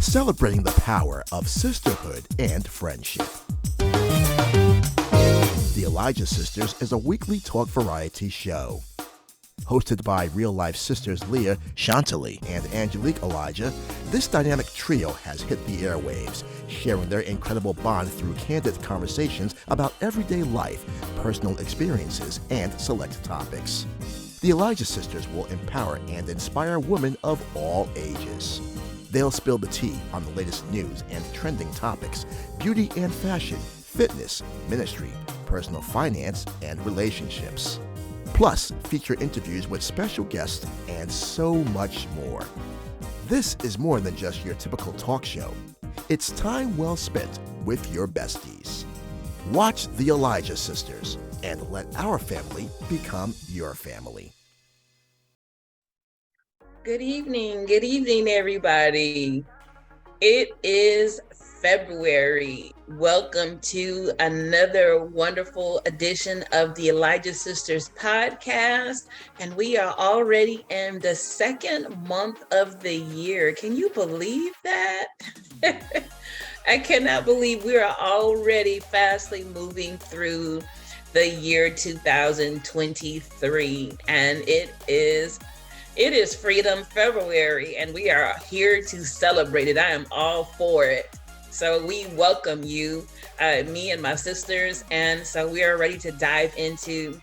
celebrating the power of sisterhood and friendship. The Elijah Sisters is a weekly talk variety show. Hosted by real-life sisters Leya, Chantilly, and Angelique Elijah, this dynamic trio has hit the airwaves, sharing their incredible bond through candid conversations about everyday life, personal experiences, and select topics. The Elijah Sisters will empower and inspire women of all ages. They'll spill the tea on the latest news and trending topics, beauty and fashion, fitness, ministry, personal finance, and relationships. Plus, feature interviews with special guests and so much more. This is more than just your typical talk show. It's time well spent with your besties. Watch The Elijah Sisters and let our family become your family. Good evening, everybody. It is February. Welcome to another wonderful edition of the Elijah Sisters podcast. And we are already in the second month of the year. Can you believe that? I cannot believe we are already fastly moving through the year 2023. And it is Freedom February, and we are here to celebrate it. I am all for it. So we welcome you, me and my sisters. And so we are ready to dive into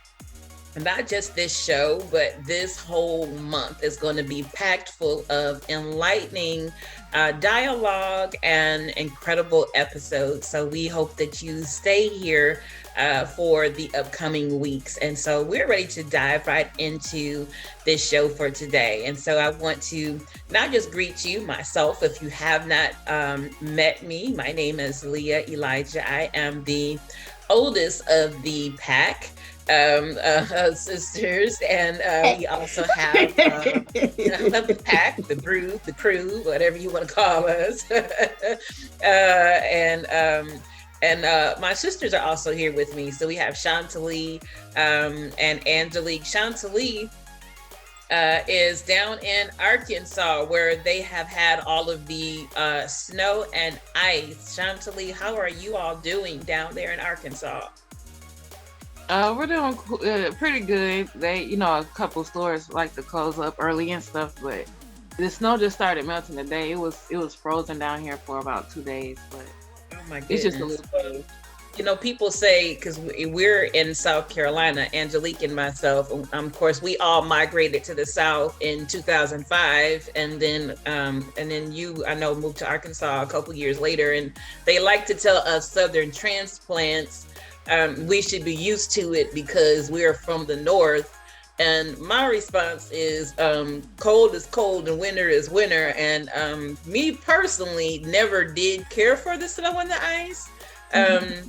not just this show, but this whole month is going to be packed full of enlightening dialogue and incredible episodes. So we hope that you stay here for the upcoming weeks. And so we're ready to dive right into this show for today. And so I want to not just greet you, myself, if you have not met me. My name is Leya Elijah. I am the oldest of the pack. Sisters, and we also have the pack, the brood, the crew, whatever you want to call us. And my sisters are also here with me. So we have Chantilly and Angelique. Chantilly is down in Arkansas, where they have had all of the snow and ice. Chantilly, how are you all doing down there in Arkansas? We're doing pretty good. They, a couple stores like to close up early and stuff, but the snow just started melting today. It was frozen down here for about 2 days, but oh my goodness. It's just a little cold. People say, because we're in South Carolina, Angelique and myself, of course, we all migrated to the South in 2005, and then you, I know, moved to Arkansas a couple years later, and they like to tell us Southern transplants we should be used to it because we're from the North. And my response is cold is cold and winter is winter. And me personally never did care for the snow and the ice. I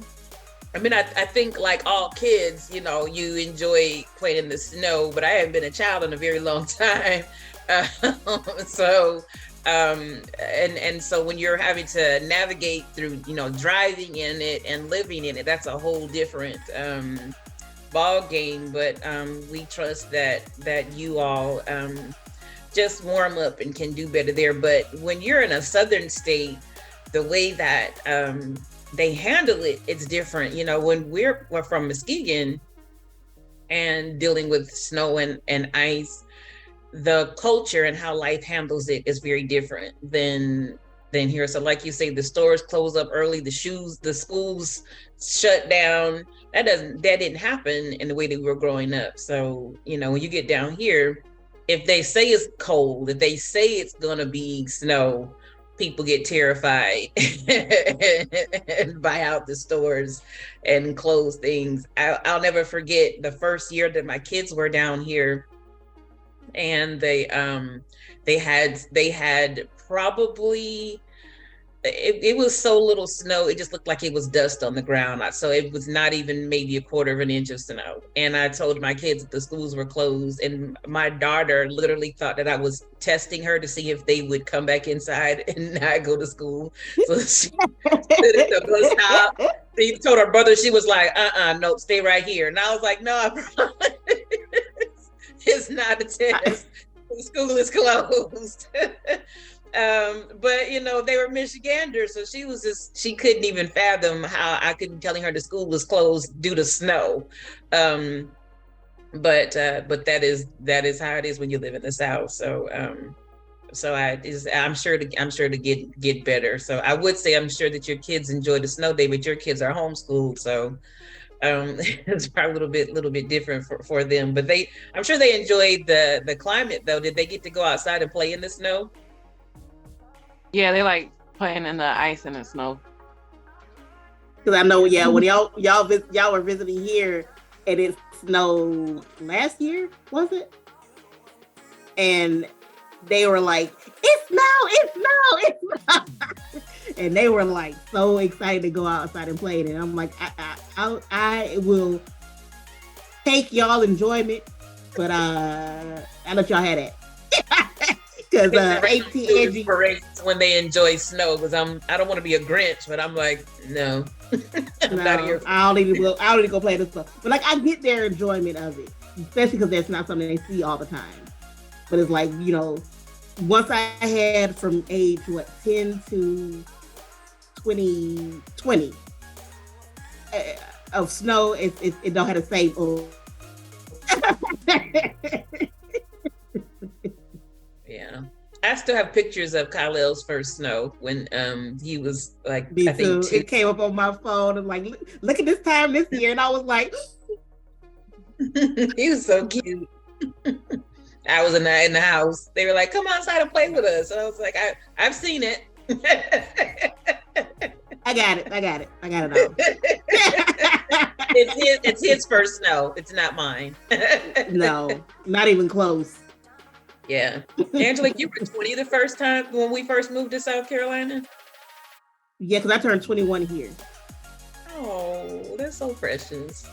mean, I think like all kids, you enjoy playing in the snow, but I haven't been a child in a very long time. And so when you're having to navigate through, driving in it and living in it, that's a whole different ball game. But we trust that you all just warm up and can do better there. But when you're in a southern state, the way that they handle it, it's different. When we're from Muskegon and dealing with snow and ice, the culture and how life handles it is very different than here. So like you say, the stores close up early, the schools shut down. That didn't happen in the way that we were growing up. So, when you get down here, if they say it's cold, if they say it's going to be snow, people get terrified and buy out the stores and close things. I'll never forget the first year that my kids were down here. And they had probably, it was so little snow, it just looked like it was dust on the ground. So it was not even maybe a quarter of an inch of snow. And I told my kids that the schools were closed, and my daughter literally thought that I was testing her to see if they would come back inside and not go to school. So she stood at the bus stop. She told her brother, she was like, nope, stay right here. And I was like, no, I promise. It's not a test. The school is closed. But they were Michiganders, so she couldn't even fathom how I could be telling her the school was closed due to snow. But that is how it is when you live in the South. So I'm sure to get better. So I would say I'm sure that your kids enjoy the snow day, but your kids are homeschooled, so it's probably a little bit different for them. But I'm sure they enjoyed the climate though. Did they get to go outside and play in the snow? Yeah, they like playing in the ice and the snow. Because I know, when y'all were visiting here, and it snowed last year, was it? And they were like, "It's snow!" And they were like so excited to go outside and play. And I'm like, I will take y'all enjoyment, but I let y'all have that. Because 18 parades when they enjoy snow, because I don't want to be a Grinch, but I'm like, no. No, I don't even go play this stuff. But like, I get their enjoyment of it, especially because that's not something they see all the time. But it's like, once I had from age 10 to 20 of snow, it don't have the same. Yeah, I still have pictures of Kyle's first snow when he was like, Me I think too. It came up on my phone and like, look at this time this year, and I was like, he was so cute. I was in the house. They were like, "Come outside and play with us," and I was like, "I've seen it." I got it all. It's his first snow. It's not mine. No, not even close. Yeah. Angelique, you were 20 the first time when we first moved to South Carolina? Yeah, because I turned 21 here. Oh, that's so precious.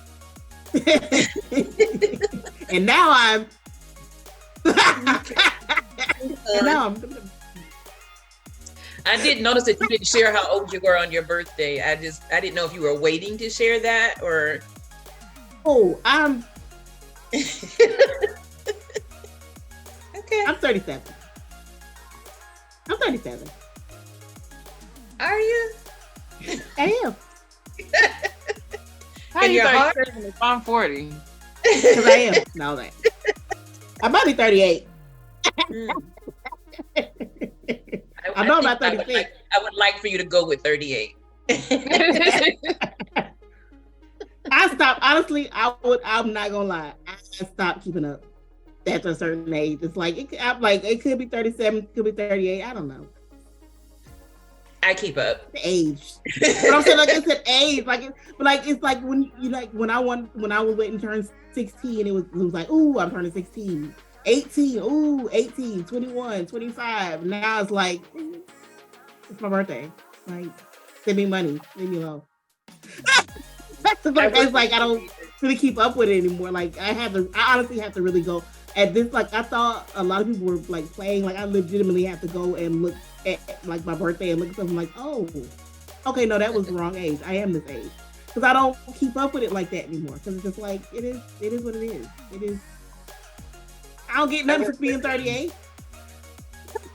And now I'm I did notice that you didn't share how old you were on your birthday. I didn't know if you were waiting to share that or. I'm okay. I'm 37. I'm 37. Are you? I am. How are you your heart? 37 if I'm 40? Because I am. No, that. I might be 38. I know I'm not 36. I would like for you to go with 38. I stopped. Honestly, I'm not gonna lie. I stopped keeping up after a certain age. It's like it could be 37, it could be 38. I don't know. I keep up. The age. But I'm saying like it's an age. It's like when I was waiting to turn 16, it was like, ooh, I'm turning 16. 18, ooh, 18, 21, 25. Now it's like, it's my birthday. Like, send me money, leave me alone. It's like I don't really keep up with it anymore. Like I honestly have to really go at this. Like I thought a lot of people were like playing. Like I legitimately have to go and look at like my birthday and look at something like, oh, okay, no, that was the wrong age. I am this age because I don't keep up with it like that anymore. Because it's just like it is what it is. It is. I don't get nothing for being 38.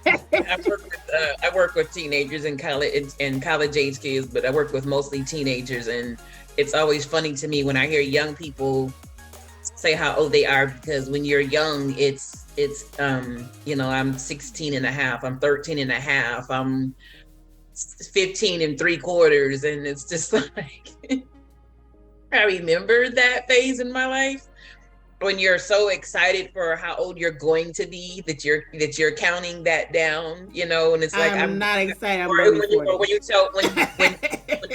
I work with teenagers and college age kids, but I work with mostly teenagers, and it's always funny to me when I hear young people say how old they are, because when you're young, it's I'm 16 and a half, I'm 13 and a half, I'm 15 and 3/4, and it's just like I remember that phase in my life when you're so excited for how old you're going to be that you're counting that down, and it's like I'm not excited. I'm when you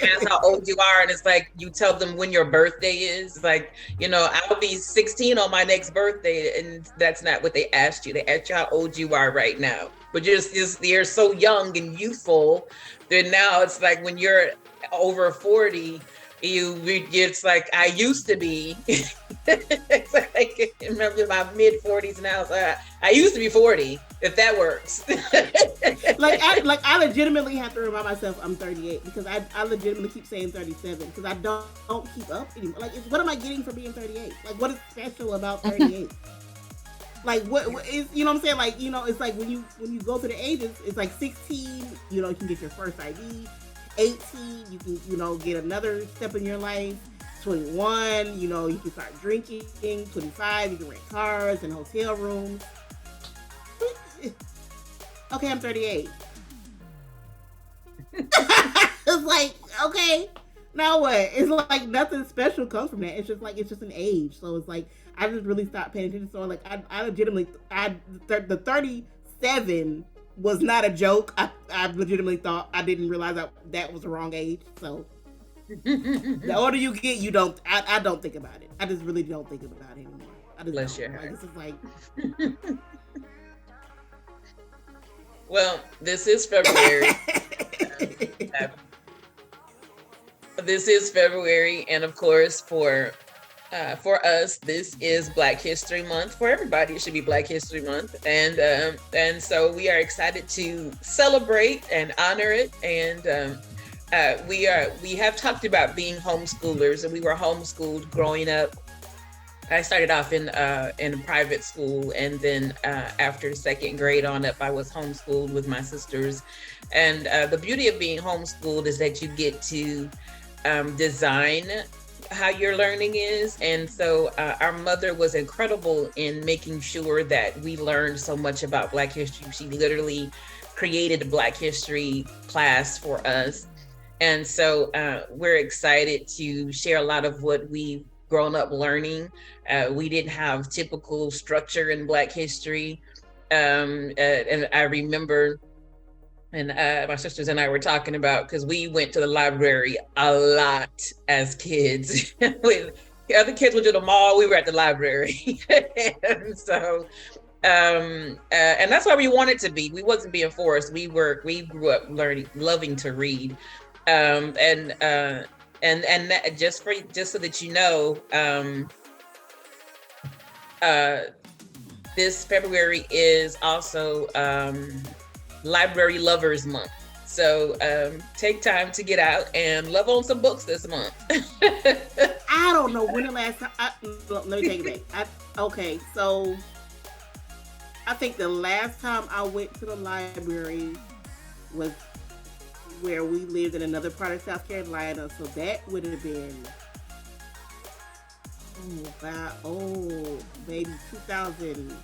ask how old you are, and it's like you tell them when your birthday is. It's like, I'll be 16 on my next birthday, and that's not what they asked you. They asked you how old you are right now, but you're so young and youthful. Then now it's like when you're over 40. It's like I used to be. It's like I'm in my mid 40s now. So I used to be 40. If that works. I legitimately have to remind myself I'm 38 because I legitimately keep saying 37 because I don't keep up anymore. Like, what am I getting for being 38? Like, what is special about 38? Like what is, you know what I'm saying? Like, you know, it's like when you go to the ages, it's like 16, you know, you can get your first ID. 18, you can, you know, get another step in your life. 21, you know, you can start drinking. 25, you can rent cars and hotel rooms. Okay, I'm 38. It's like, okay, now what? It's like nothing special comes from that. It's just like, it's just an age. So it's like, I just really stopped paying attention. So like, I legitimately, the 37 was not a joke. I legitimately thought, I didn't realize that was the wrong age. So the older you get, you don't, I don't think about it. I just really don't think about it anymore. I just Bless don't. your heart. Like, this is like... Well, this is February. This is February, and of course, for us, this is Black History Month. For everybody, it should be Black History Month, and so we are excited to celebrate and honor it. And we have talked about being homeschoolers, and we were homeschooled growing up. I started off in a private school, and then after second grade on up, I was homeschooled with my sisters. And the beauty of being homeschooled is that you get to design how your learning is. And so our mother was incredible in making sure that we learned so much about Black history. She literally created a Black history class for us. And so we're excited to share a lot of what we've grown up learning. We didn't have typical structure in Black history. And I remember, and my sisters and I were talking about, because we went to the library a lot as kids. With the other kids went to the mall, we were at the library. And so, and that's why we wanted to be. We wasn't being forced. We grew up loving to read. And that, just so that you know, this February is also Library Lovers Month. So take time to get out and love on some books this month. I don't know when the last time. Let me take it back. Okay, so I think the last time I went to the library was where we lived in another part of South Carolina. So that would have been, maybe 2000,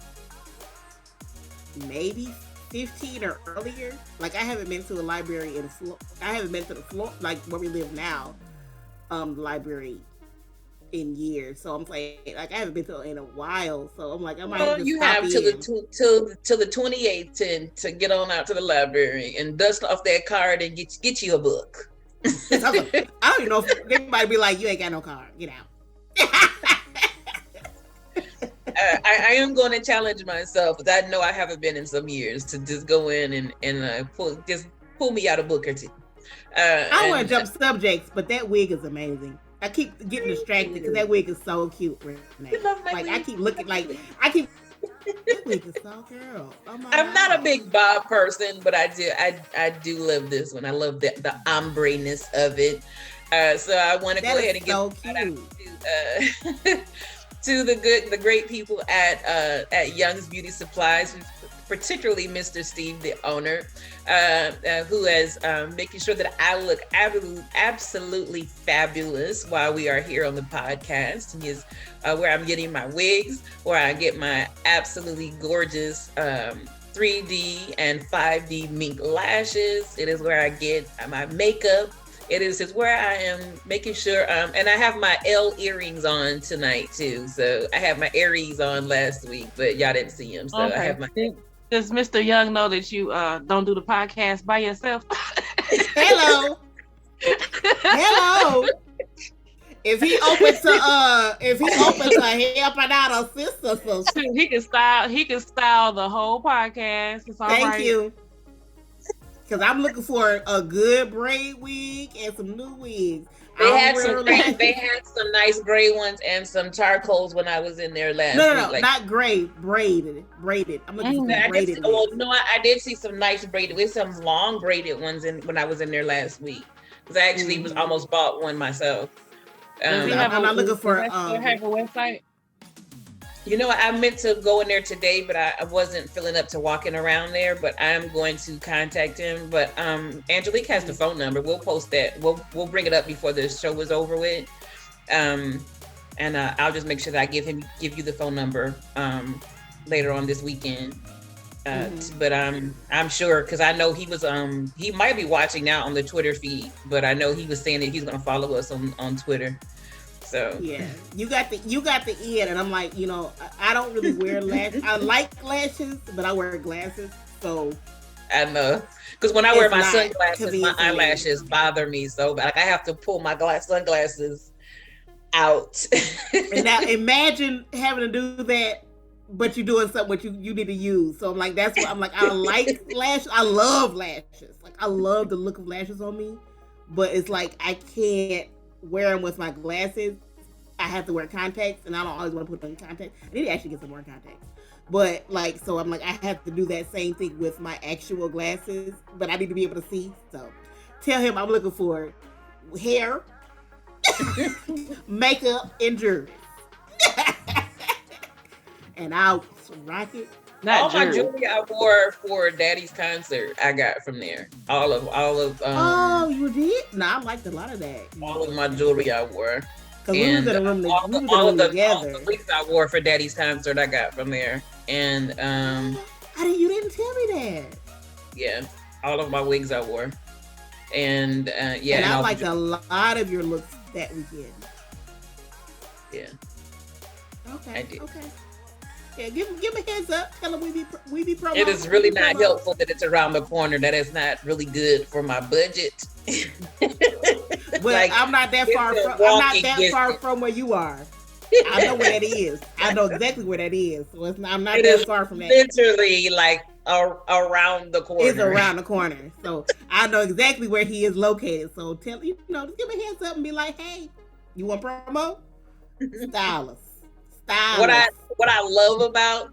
maybe 15 or earlier. Like, I haven't been to a library I haven't been to the floor, like where we live now, library in years. So I'm like I haven't been to it in a while. So I'm like, I might just you have till the 28th to get on out to the library and dust off that card and get you a book. I don't even know if they might be like, you ain't got no card, get out. I am going to challenge myself, because I know I haven't been in some years, to just go in and pull me out a book or two. I want to jump subjects, but that wig is amazing. I keep getting distracted because that wig is so cute, Renee. Like, I keep looking, that wig is so girl. Oh I'm not a big bob person, but I do love this one. I love the ombre-ness of it. So I want to go ahead and so get to the great people at Young's Beauty Supplies, particularly Mr. Steve, the owner, who is making sure that I look absolutely fabulous while we are here on the podcast. He is where I'm getting my wigs, where I get my absolutely gorgeous 3D and 5D mink lashes. It is where I get my makeup. It is where I am making sure, and I have my L earrings on tonight too. So I had my Aries on last week, but y'all didn't see them. So okay. I have my. Does Mr. Young know that you don't do the podcast by yourself? Hello. If he open to helping out a sister, so he can style the whole podcast. It's all Thank right. you. Because I'm looking for a good braid wig and some new wigs. They had some nice gray ones and some charcoals when I was in there last week. No, not gray, braided. I'm looking for braided. I did see some nice braided with some long braided ones when I was in there last week. Because I actually was almost bought one myself. I'm looking for. Have a website? I meant to go in there today, but I wasn't feeling up to walking around there. But I'm going to contact him. But Angelique has the phone number. We'll post that. We'll bring it up before the show is over with. And I'll just make sure that I give you the phone number later on this weekend. But I'm sure, because I know he was he might be watching now on the Twitter feed, but I know he was saying that he's going to follow us on Twitter. So yeah, you got the in, and I'm like, I don't really wear lashes. I like lashes, but I wear glasses, so I know, because when I wear my sunglasses, my eyelashes bother me so bad. Like I have to pull my sunglasses out. And now imagine having to do that, but you're doing something which you need to use. So I'm like, that's what I'm like. I like lashes. I love lashes. Like I love the look of lashes on me, but it's like I can't wear them with my glasses. I have to wear contacts, and I don't always want to put on contacts. I need to actually get some more contacts. But like, so I'm like, I have to do that same thing with my actual glasses, but I need to be able to see. So tell him I'm looking for hair, makeup, and jewelry. And I'll rock it. All my jewelry I wore for Daddy's concert, I got from there. All of. Oh, you did? No, I liked a lot of that. All of my jewelry I wore. Because we was in a room together. All the wigs I wore for Daddy's concert, I got from there. And you didn't tell me that. Yeah, all of my wigs I wore. And and I liked a lot of your looks that weekend. Yeah. Okay. I did. Okay. Yeah, give me a heads up. Tell them we be promoting. It is really not helpful that it's around the corner. That is not really good for my budget. Well, like, I'm not that far from where you are. I know where that is. I know exactly where that is. So I'm not that far from that. Literally like around the corner. It's around the corner. So I know exactly where he is located. So just give me a heads up and be like, hey, you want promo? Stylist. What I love about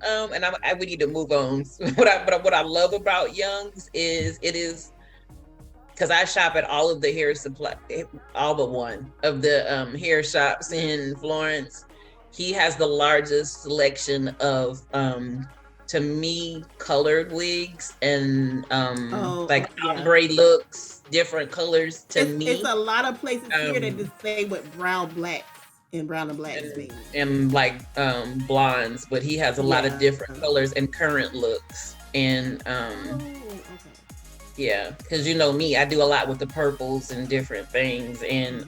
we need to move on. What I love about Young's is it is because I shop at all of the hair supply, all but one of the hair shops in Florence. He has the largest selection of to me colored wigs and ombre looks, different colors to me. It's a lot of places here that just say with brown blacks. And brown and black and like blondes, but he has a lot of different colors and current looks. And yeah, because me, I do a lot with the purples and different things. And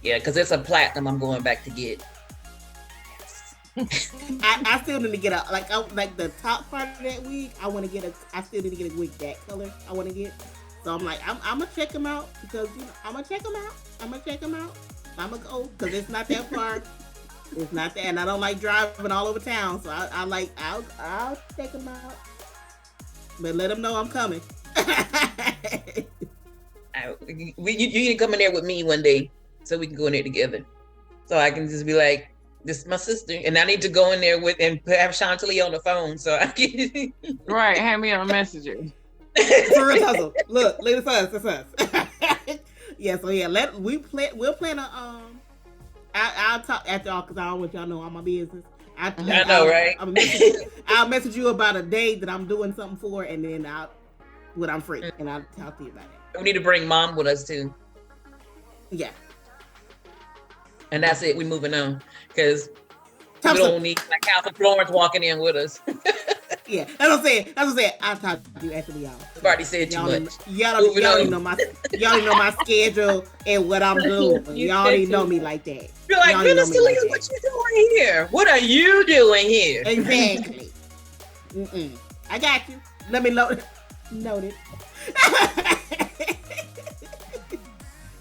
because it's a platinum I'm going back to get. I still need to get like the top part of that wig. I still need to get a wig that color I want to get. So I'm like, I'm gonna check them out because I'm gonna check them out. I'm gonna go because it's not that far. It's not that, and I don't like driving all over town. So I'll check them out, but let them know I'm coming. You need to come in there with me one day so we can go in there together. So I can just be like, this is my sister, and I need to go in there and have Chantilly on the phone so I can. Right, hand me a messenger. For real hustle. Look, it's us. Yeah, so yeah, we'll plan a I'll talk after all because I don't want y'all to know all my business. I know, right? I'll message you about a day that I'm doing something for, and then when I'm free, and I'll talk to you about it. We need to bring Mom with us too. Yeah. And that's it. We moving on because we don't need like House of Florence walking in with us. Yeah, that's what I'm saying. I'll talk to you after y'all. I've already said too much. Y'all don't know my schedule and what I'm doing. Y'all already know me like that. You're like, Minister Leah, what you doing here? What are you doing here? Exactly. I got you. Let me note it.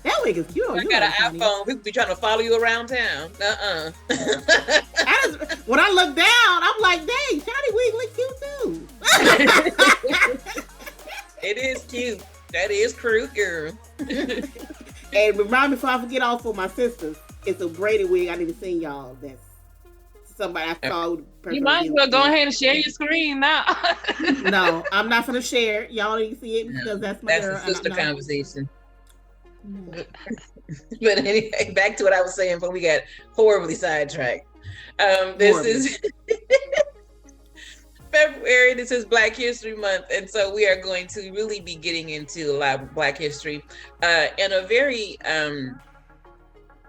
That wig is cute. I got an iPhone. People be trying to follow you around town. When I look down, I'm like, dang, Shawty wig look cute too. It is cute. That is cute, girl. And remind me before I forget also my sisters. It's a braided wig I need to send y'all. That's somebody I saw. You might as well go ahead and share your screen now. No, I'm not gonna share. Y'all need to see it because that's my girl. That's a sister conversation. But anyway, back to what I was saying, but we got horribly sidetracked. This is February. This is Black History Month, and so we are going to really be getting into a lot of Black history in a very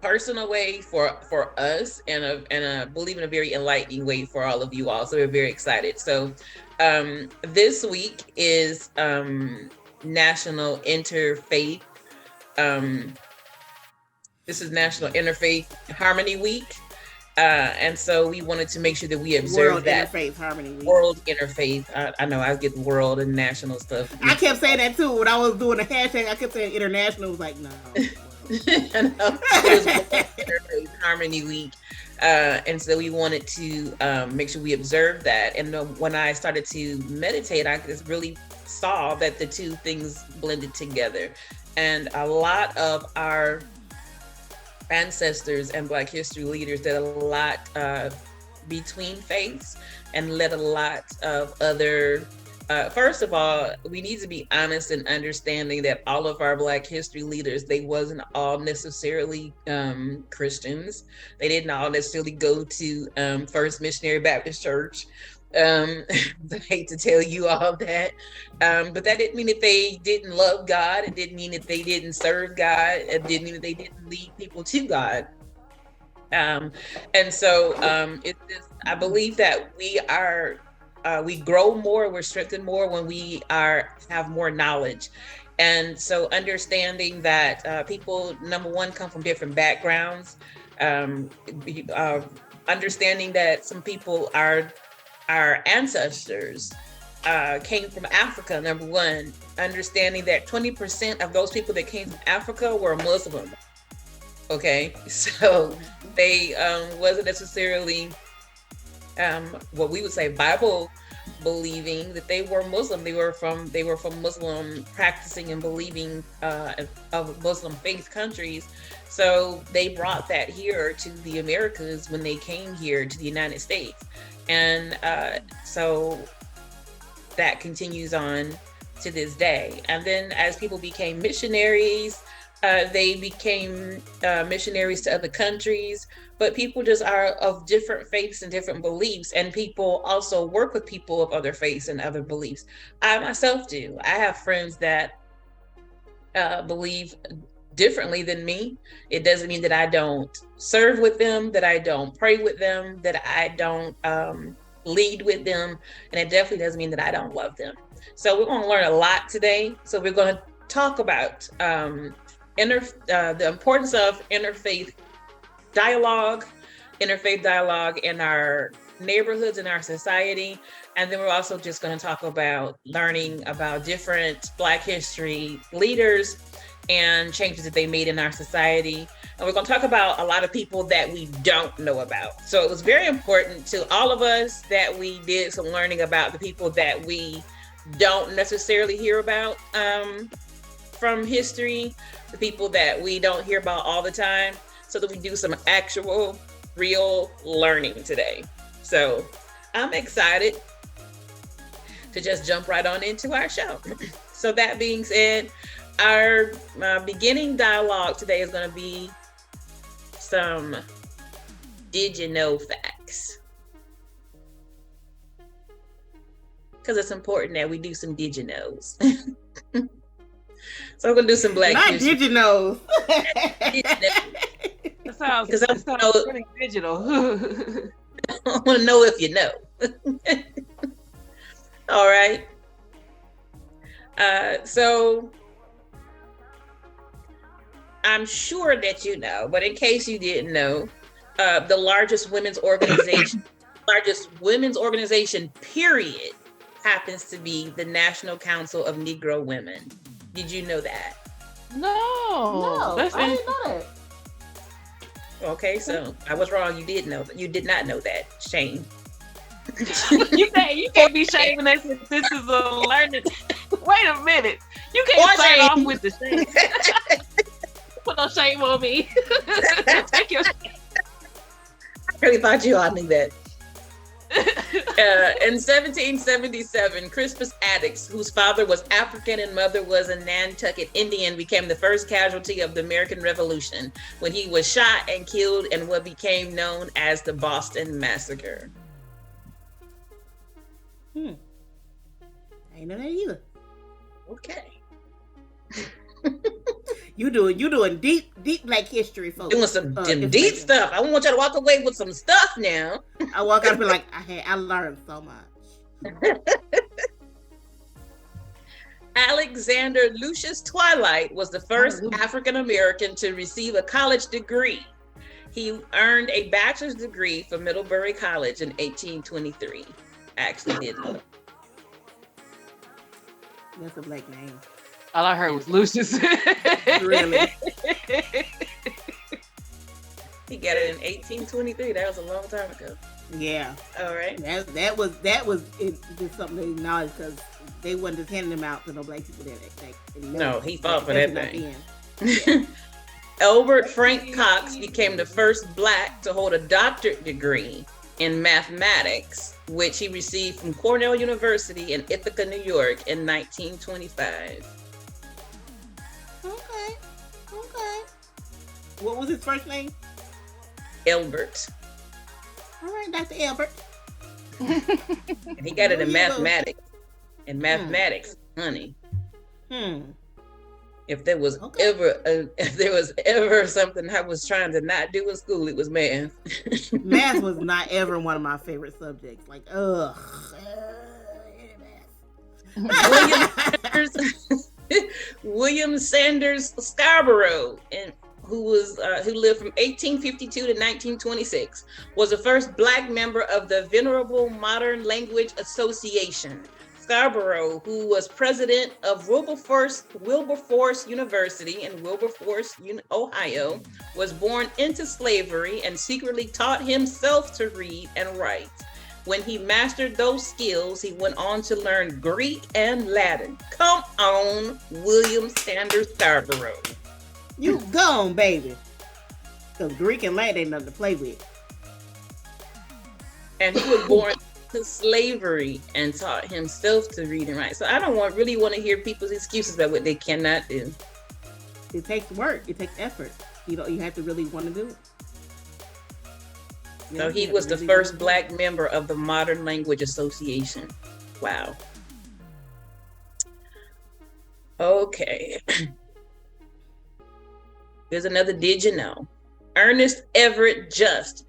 personal way for us, and I believe in a very enlightening way for all of you all. So we're very excited. So this week is National Interfaith. This is National Interfaith Harmony Week. And so we wanted to make sure that we observe World that. Interfaith Harmony Week. World Interfaith. I know I get the world and national stuff. I kept saying that too. When I was doing the hashtag, I kept saying international. I was like, no. I know. It was World Interfaith Harmony Week. And so we wanted to make sure we observed that. And when I started to meditate, I just really saw that the two things blended together. And a lot of our ancestors and Black history leaders did a lot between faiths and led a lot of other first of all, we need to be honest in understanding that all of our Black history leaders, they wasn't all necessarily Christians. They didn't all necessarily go to First Missionary Baptist Church. I hate to tell you all that, but that didn't mean that they didn't love God. It didn't mean that they didn't serve God. It didn't mean that they didn't lead people to God. And so it's just, I believe that we grow more, we're strengthened more when we have more knowledge. And so understanding that people, number one, come from different backgrounds, understanding that some people our ancestors came from Africa, number one, understanding that 20% of those people that came from Africa were Muslim. Okay, so they wasn't necessarily what we would say Bible believing, that they were Muslim. They were from Muslim practicing and believing of Muslim faith countries. So they brought that here to the Americas when they came here to the United States. And so that continues on to this day. And then as people became missionaries, they became missionaries to other countries, but people just are of different faiths and different beliefs. And people also work with people of other faiths and other beliefs. I myself do. I have friends that believe differently than me. It doesn't mean that I don't serve with them, that I don't pray with them, that I don't lead with them. And it definitely doesn't mean that I don't love them. So we're going to learn a lot today. So we're going to talk about the importance of interfaith dialogue in our neighborhoods, in our society. And then we're also just going to talk about learning about different Black history leaders and changes that they made in our society. And we're going to talk about a lot of people that we don't know about. So it was very important to all of us that we did some learning about the people that we don't necessarily hear about from history, the people that we don't hear about all the time, so that we do some actual, real learning today. So I'm excited to just jump right on into our show. So that being said, our beginning dialogue today is going to be some did you know facts. Because it's important that we do some did you knows. So we're going to do some Black Not history. did you know. That sounds pretty digital. I want to know if you know. All right. So I'm sure that you know, but in case you didn't know, the largest women's organization, period, happens to be the National Council of Negro Women. Did you know that? No, I didn't know that. Okay, so I was wrong. You did not know that. Shame. You can't be shaming us if this is a learning. Wait a minute. You can't start off with the shame. Put no shame on me. Take your shame. I really thought you all knew that. In 1777, Crispus Attucks, whose father was African and mother was a Nantucket Indian, became the first casualty of the American Revolution when he was shot and killed in what became known as the Boston Massacre. I ain't know that either. Okay. You doing deep Black history, folks. Doing some deep stuff. I want you to walk away with some stuff now. I walk out and be like, I learned so much. Alexander Lucius Twilight was the first African American to receive a college degree. He earned a bachelor's degree from Middlebury College in 1823. Actually did look. That's a Black name. All I heard was Lucius. Really? He got it in 1823. That was a long time ago. Yeah. All right. That was just something to acknowledge because they wasn't just handing them out to no Black people that no, he fought for that thing. Yeah. Albert Frank Cox became the first Black to hold a doctorate degree in mathematics, which he received from Cornell University in Ithaca, New York in 1925. Okay. What was his first name? Albert. All right, Dr. Albert. And he got it in mathematics. In mathematics, honey. If there was ever something I was trying to not do in school, it was math. Math was not ever one of my favorite subjects. Like, William Sanders Scarborough, and who lived from 1852 to 1926, was the first Black member of the Venerable Modern Language Association. Scarborough, who was president of Wilberforce University in Wilberforce, Ohio, was born into slavery and secretly taught himself to read and write. When he mastered those skills, he went on to learn Greek and Latin. Come on, William Sanders Scarborough. You gone, baby. Because Greek and Latin ain't nothing to play with. And he was born to slavery and taught himself to read and write. So I don't really want to hear people's excuses about what they cannot do. It takes work. It takes effort. You have to really want to do it. So he was the first Black member of the Modern Language Association. Wow. Okay. Here's another did you know. Ernest Everett Just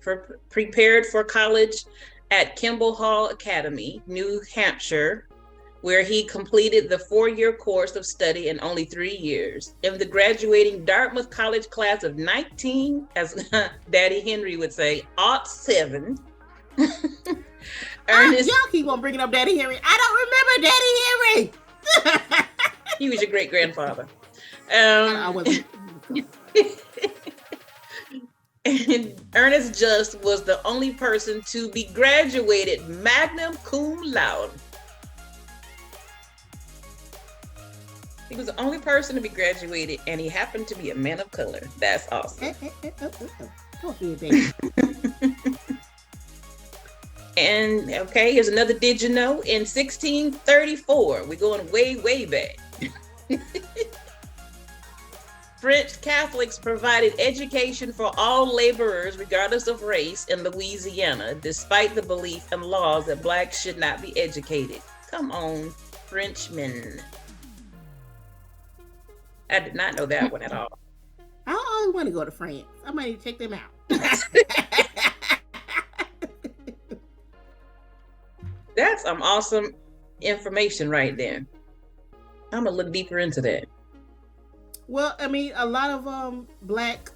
prepared for college at Kimball Hall Academy, New Hampshire, where he completed the 4-year course of study in only 3 years. In the graduating Dartmouth College class of 19, as Daddy Henry would say, '07. Ernest, y'all keep on bringing up Daddy Henry. I don't remember Daddy Henry. He was your great grandfather. I wasn't. And Ernest Just was the only person to be graduated magna cum laude. He was the only person to be graduated, and he happened to be a man of color. That's awesome. Go ahead, baby. And okay, here's another did you know. In 1634, we're going way, way back. French Catholics provided education for all laborers, regardless of race, in Louisiana, despite the belief and laws that Blacks should not be educated. Come on, Frenchmen. I did not know that one at all. I always want to go to France. I might check them out. That's some awesome information right there. I'm gonna look deeper into that. Well, I mean, a lot of Black,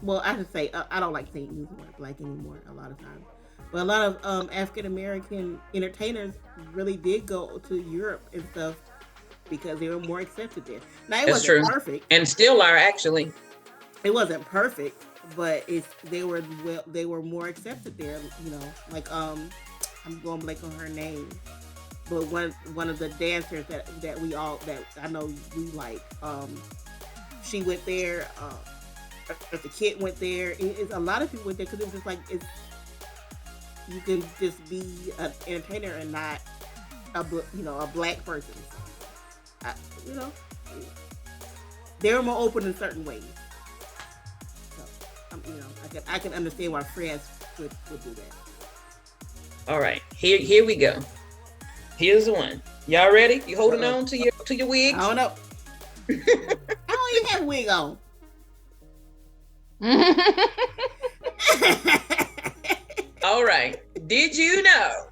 well, I should say, I don't like saying using the word Black anymore a lot of times, but a lot of African American entertainers really did go to Europe and stuff because they were more accepted there. Now, it wasn't perfect, and still are actually. It wasn't perfect, but they were more accepted there. You know, like I'm going blank on her name. But one of the dancers that I know we like, she went there. The kid went there. A lot of people went there because it was just like you can just be an entertainer and not a black person. You know, they're more open in certain ways. So, I can understand why France would do that. All right, here we go. Here's the one. Y'all ready? You holding on to your wigs? I don't know. I don't even have a wig on. All right. Did you know?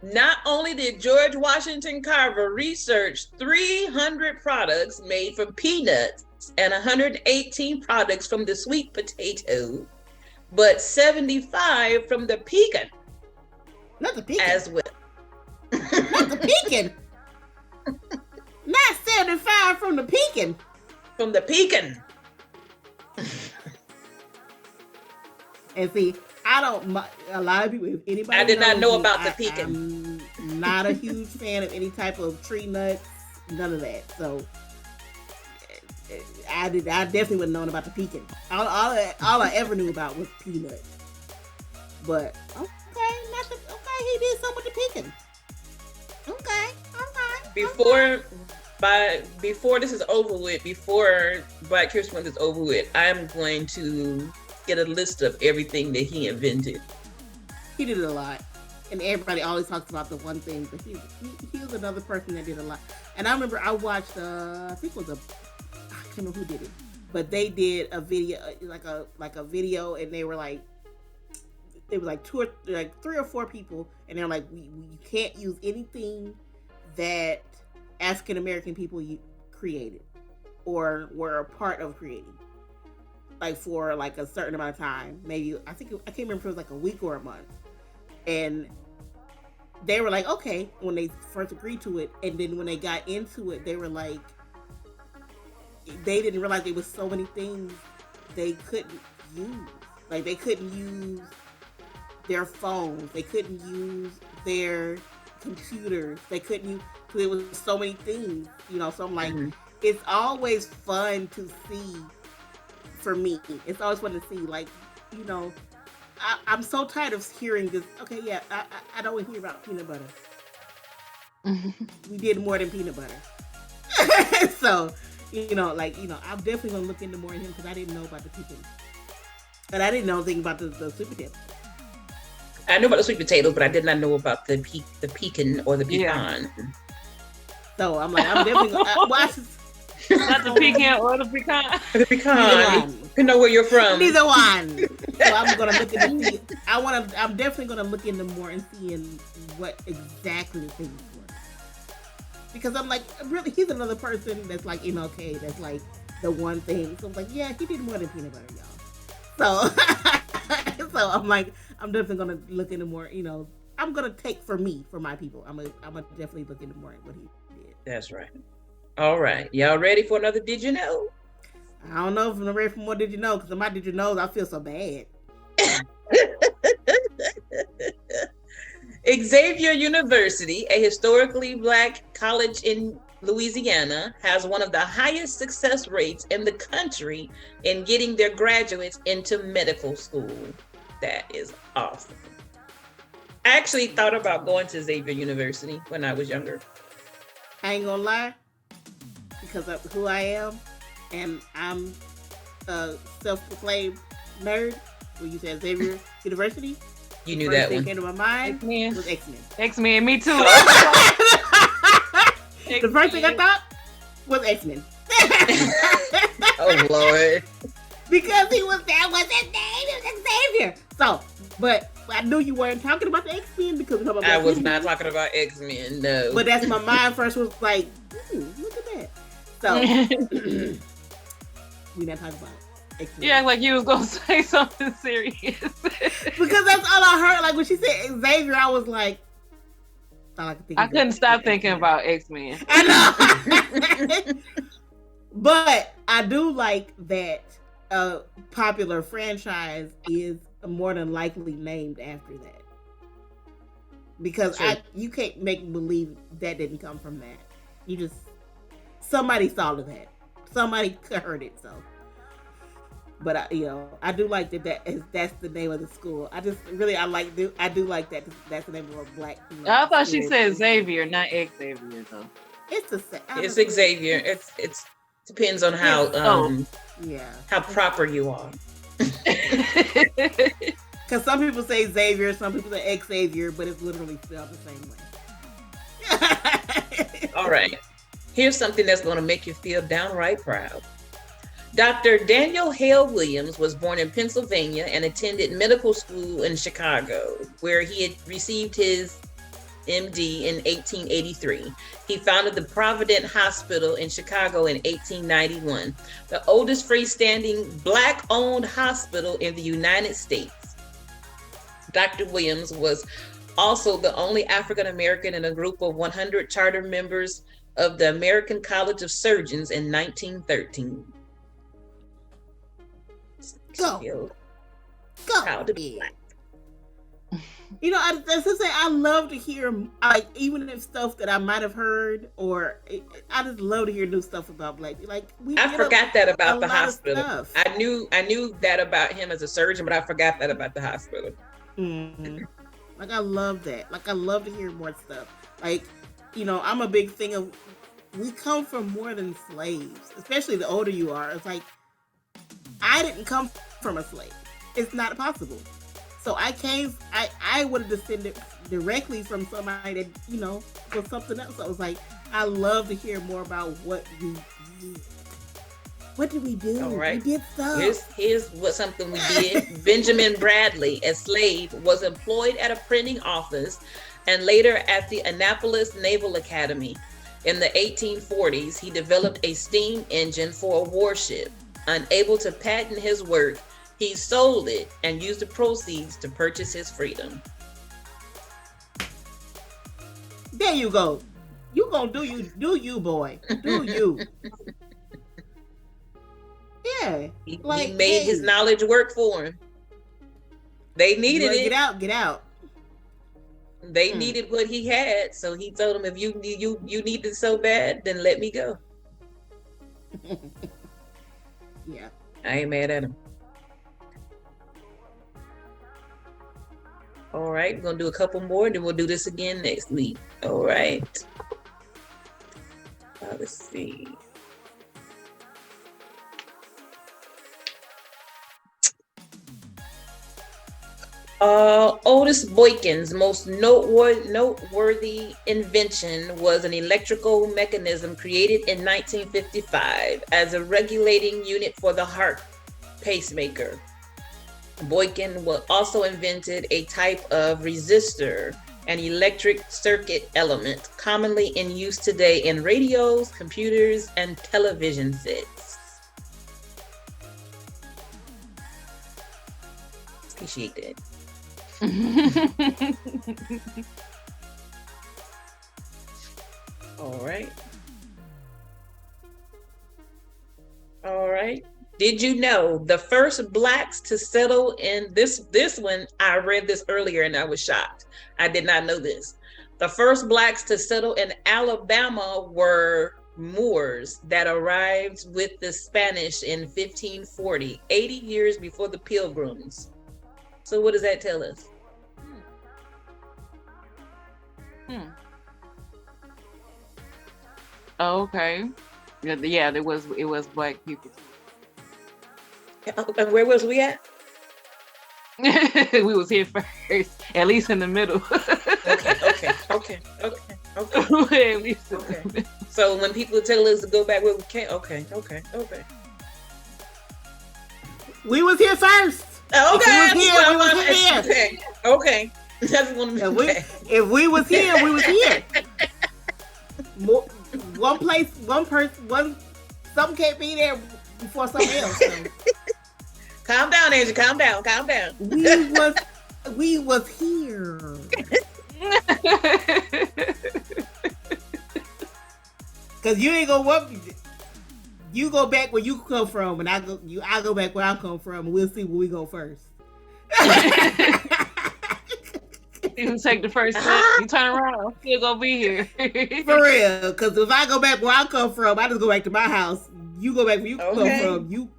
Not only did George Washington Carver research 300 products made from peanuts and 118 products from the sweet potato, but 75 from the pecan. Not the pecan. As well. Not the pecan. Not 75 from the pecan. From the pecan. And see, a lot of people, if anybody I did not know me, about the pecan. I'm not a huge fan of any type of tree nuts, none of that. So I definitely wouldn't known about the pecan. All I ever knew about was peanut. But okay, he did something with the pecan. Okay. Before this is over with, before Black History Month is over with, I'm going to get a list of everything that he invented. He did a lot, and everybody always talks about the one thing, but he was another person that did a lot. And I remember I watched I think it was I can't remember who did it, but they did a video, like a video, and they were like, it was like three or four people, and they're like, you can't use anything that African American people created or were a part of creating, like for like a certain amount of time. Maybe I can't remember if it was like a week or a month. And they were like, okay, when they first agreed to it, and then when they got into it, they were like, they didn't realize there was so many things they couldn't use. Like they couldn't use their phones, they couldn't use their computers, they couldn't use, because there was so many things, so I'm like, It's always fun to see, for me, it's always fun to see, like, I'm so tired of hearing this, okay, yeah, I don't want to hear about peanut butter. We did more than peanut butter. So, I'm definitely going to look into more of him, because I didn't know about the pecan. And I didn't know anything about the sweet potato. I knew about the sweet potatoes, but I did not know about the pecan or the pecan. Yeah. So I'm like, I'm definitely going to... Not the pecan or the pecan. The pecan. You know where you're from. Neither one. So I'm gonna look into. I'm definitely gonna look into more and seeing what exactly the things were. Because I'm like, really, he's another person that's like MLK. That's like the one thing. So I'm like, yeah, he did more than peanut butter, y'all. So I'm like, I'm definitely gonna look into more. I'm gonna take for my people. I'm gonna definitely look into more what he did. That's right. All right, y'all ready for another Did You Know? I don't know if I'm ready for more Did You Know, because my Did You Knows, I feel so bad. Xavier University, a historically Black college in Louisiana, has one of the highest success rates in the country in getting their graduates into medical school. That is awesome. I actually thought about going to Xavier University when I was younger. I ain't gonna lie, because of who I am, and I'm a self-proclaimed nerd. When you said Xavier University, you knew that one. The first thing came to my mind X-Men. was X-Men. X-Men, me too. The first thing I thought was X-Men. Oh Lord! Because that was his name. It was Xavier. So, but I knew you weren't talking about the X-Men because I was not talking about X-Men. No. But that's my mind first was like, look at that. So we not talking about X-Men. Yeah, like you was gonna say something serious. Because that's all I heard. Like when she said Xavier, I was like, I couldn't stop thinking about X-Men. I know. But I do like that a popular franchise is more than likely named after that. Because sure. You can't make me believe that didn't come from that. Somebody thought of that. Somebody heard it, so. But I do like that's the name of the school. I do like that that's the name of a black. I thought she school. said Xavier, not Xavier though. It's the same. It's Xavier. It's depends on how how proper you are. Because some people say Xavier, some people say Xavier, but it's literally spelled the same way. All right. Here's something that's going to make you feel downright proud. Dr. Daniel Hale Williams was born in Pennsylvania and attended medical school in Chicago, where he had received his MD in 1883. He founded the Provident Hospital in Chicago in 1891, the oldest freestanding Black-owned hospital in the United States. Dr. Williams was also the only African American in a group of 100 charter members of the American College of Surgeons in 1913. Go. Proud to be Black. I love to hear, like, even if stuff that I might have heard, or I just love to hear new stuff about Black. Like, I forgot that about the hospital. I knew that about him as a surgeon, but I forgot that about the hospital. Mm-hmm. Like, I love that. Like, I love to hear more stuff. Like, I'm a big thing of, we come from more than slaves, especially the older you are. It's like, I didn't come from a slave. It's not possible. So I would have descended directly from somebody that, was something else. So I was like, I love to hear more about what we did. What did we do? All right. We did stuff. Here's something we did. Benjamin Bradley, a slave, was employed at a printing office and later at the Annapolis Naval Academy. In the 1840s, he developed a steam engine for a warship. Unable to patent his work, he sold it and used the proceeds to purchase his freedom. There you go. You gonna do you, boy. Do you. Yeah. He made his knowledge work for him. They needed it. Get out. They needed what he had, so he told them, if you need it so bad, then let me go. Yeah. I ain't mad at him. All right, we're gonna do a couple more, then we'll do this again next week. All right. Let's see. Otis Boykin's most noteworthy invention was an electrical mechanism created in 1955 as a regulating unit for the heart pacemaker. Boykin also invented a type of resistor, an electric circuit element commonly in use today in radios, computers, and television sets. Appreciate that. All right. Did you know the first Blacks to settle in this one? I read this earlier and I was shocked. I did not know this. The first Blacks to settle in Alabama were Moors that arrived with the Spanish in 1540, 80 years before the Pilgrims. So what does that tell us? Oh, okay. Yeah, it was Black people. And where was we at? We was here first, at least in the middle. Okay. Okay. So when people tell us to go back where we came, okay. We was here first. Okay. We was here. Okay. That's one. If we was here, we was here. One person, something can't be there before something else. So. Calm down, Angel. Calm down. We was here. Cause you ain't gonna work. You go back where you come from, and I go back where I come from, and we'll see where we go first. You take the first step, you turn around, I'm still gonna be here. For real, because if I go back where I come from, I just go back to my house. You go back where you come from, you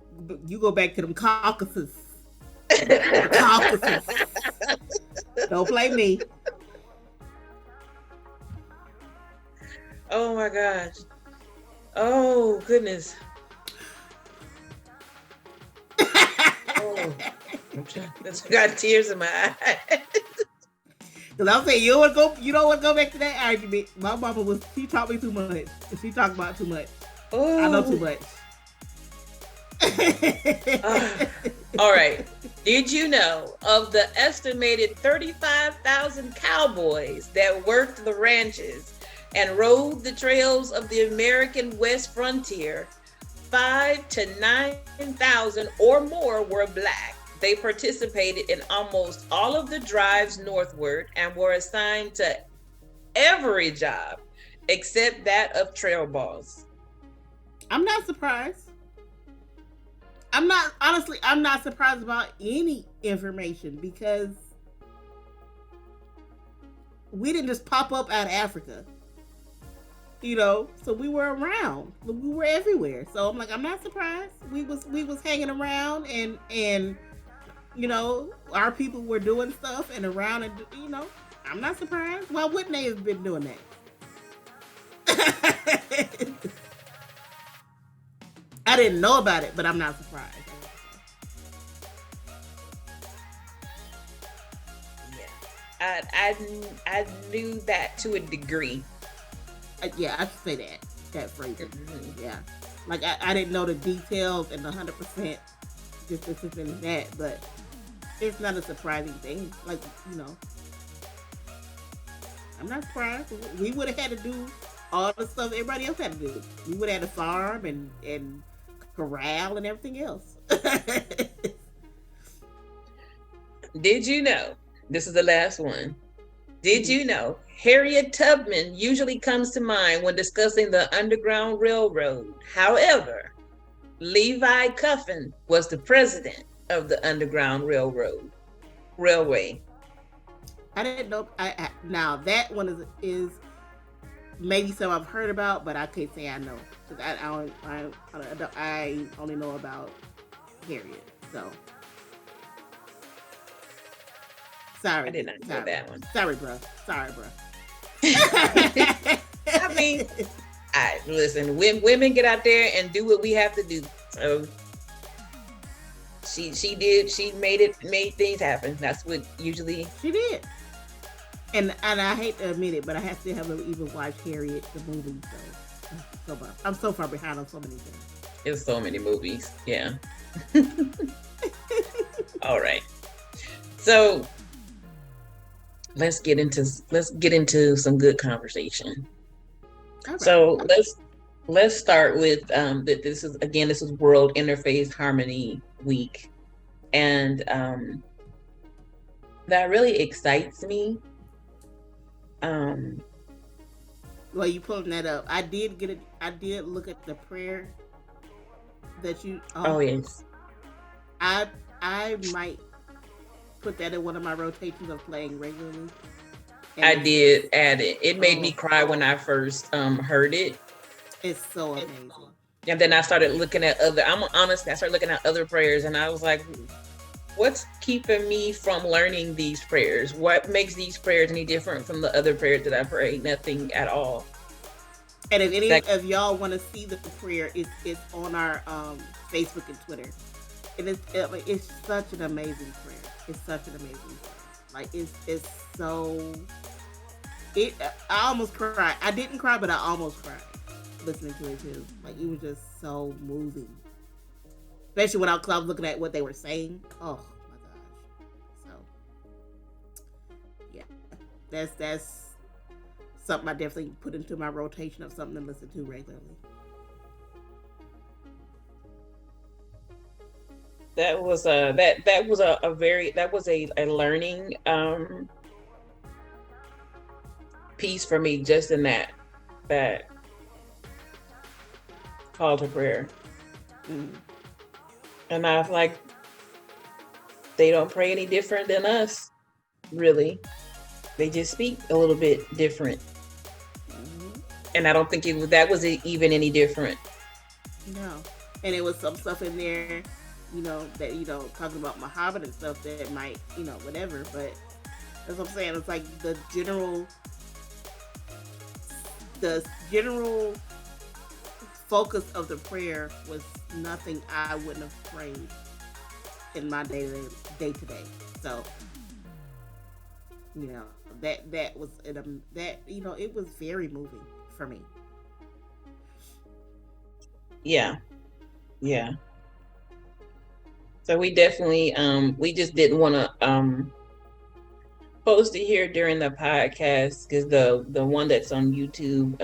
you go back to them Caucasus. Caucasus. Don't play me. Oh my gosh. Oh goodness. Oh, I got tears in my eyes. Cause I'm saying you don't want to go back to that argument. My mama she taught me too much. She talked about too much. Oh. I know too much. All right. Did you know of the estimated 35,000 cowboys that worked the ranches and rode the trails of the American West frontier? 5,000 to 9,000 or more were Black. They participated in almost all of the drives northward and were assigned to every job except that of trail boss. I'm not surprised. I'm not surprised about any information because we didn't just pop up out of Africa. So we were around. We were everywhere. So I'm like, I'm not surprised. We was hanging around and our people were doing stuff and around and I'm not surprised. Why wouldn't they have been doing that? I didn't know about it, but I'm not surprised. Yeah, I knew that to a degree. Yeah, I should say that phrase. Mm-hmm. Yeah, like I didn't know the details and the 100% just in that, but it's not a surprising thing. Like I'm not surprised. We would have had to do all the stuff everybody else had to do. We would have had to farm and corral and everything else. Did you know? This is the last one. Did you know Harriet Tubman usually comes to mind when discussing the Underground Railroad? However, Levi Coffin was the president of the Underground Railway. I didn't know. Now that one is maybe some I've heard about, but I can't say I know because I only know about Harriet. So sorry, I did not know that one. Sorry, bro. I mean, listen. Women get out there and do what we have to do. So she did. She made things happen. That's what usually she did. And I hate to admit it, but I still haven't even watched Harriet the movie. So I'm so far behind on so many things. There's so many movies. Yeah. All right. So let's get into some good conversation. Right. So let's start with this is World Interfaith Harmony Week, and that really excites me. Well, you pulling that up. I did look at the prayer that you. Oh yes. I might put that in one of my rotations of playing regularly. I did add it. It made me cry when I first heard it. It's so amazing. And then I started looking at I started looking at other prayers, and I was like, what's keeping me from learning these prayers? What makes these prayers any different from the other prayers that I pray? Nothing at all. And if any of y'all want to see the prayer, it's on our Facebook and Twitter. And it's such an amazing prayer. It's such an amazing prayer. Like it's so. I almost cried. I didn't cry, but I almost cried listening to it too. Like it was just so moving. Especially when I was looking at what they were saying. Oh my gosh. So yeah. That's something I definitely put into my rotation of something to listen to regularly. That was a learning piece for me, just in that call to prayer. Mm. And I was like, they don't pray any different than us, really. They just speak a little bit different. Mm-hmm. And I don't think that was even any different. No. and it was some stuff in there, that talking about Muhammad and stuff that might, whatever. But that's what I'm saying. It's like the general focus of the prayer was nothing I wouldn't have prayed in my day to day. So, that was it was very moving for me. Yeah. So we definitely we just didn't want to post it here during the podcast because the one that's on YouTube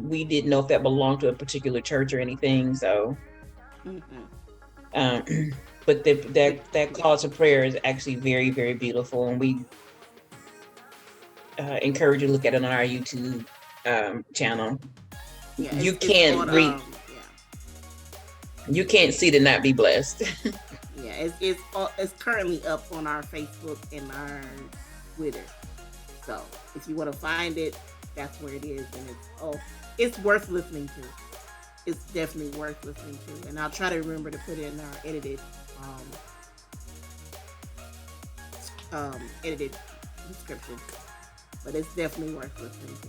we didn't know if that belonged to a particular church or anything. So but that call to prayer is actually very, very beautiful, and we encourage you to look at it on our YouTube channel. Yeah, you can't read. You can't see to not be blessed. Yeah, it's currently up on our Facebook and our Twitter. So if you want to find it, that's where it is, and it's worth listening to. It's definitely worth listening to, and I'll try to remember to put it in our edited description. But it's definitely worth listening to.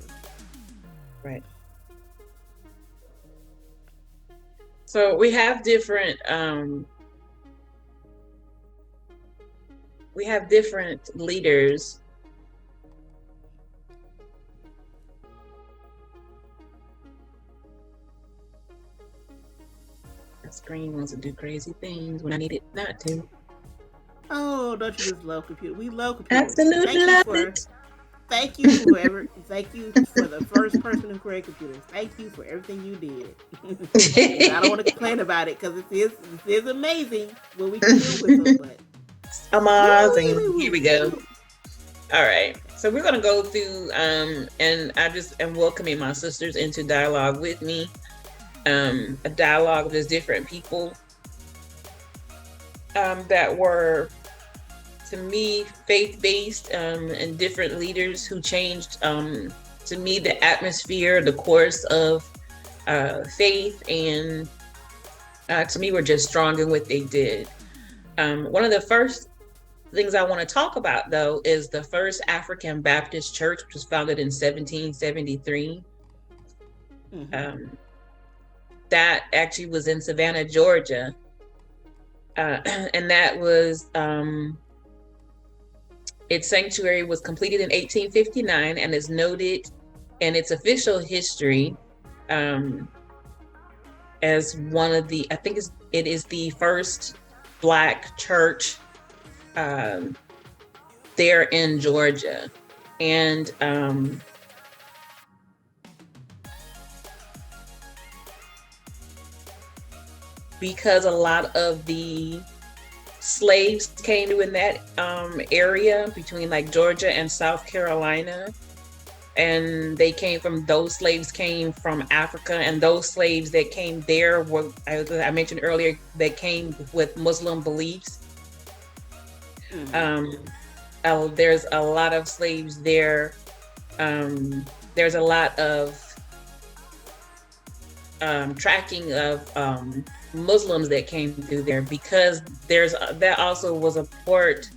Right. So we have different leaders. The screen wants to do crazy things when I need it not to. Oh, don't you just love computers? We love computers. Absolutely love it. Thank you, whoever. Thank you for the first person who created computers. Thank you for everything you did. I don't want to complain about it because it is amazing what we can do with them. But amazing. Here we go. All right. So we're gonna go through and I just am welcoming my sisters into dialogue with me. A dialogue with different people that were, to me, faith-based, and different leaders who changed, to me, the atmosphere, the course of faith, and to me, were just strong in what they did. One of the first things I want to talk about, though, is the first African Baptist church, which was founded in 1773. That actually was in Savannah, Georgia. And that was, its sanctuary was completed in 1859 and is noted in its official history as one of the, I think it is the first Black church there in Georgia. And because a lot of the slaves came to in that area between like Georgia and South Carolina, and those slaves came from Africa, and those slaves that came there were, I mentioned earlier, that came with Muslim beliefs. There's a lot of slaves there. There's a lot of tracking of Muslims that came through there, because that also was a port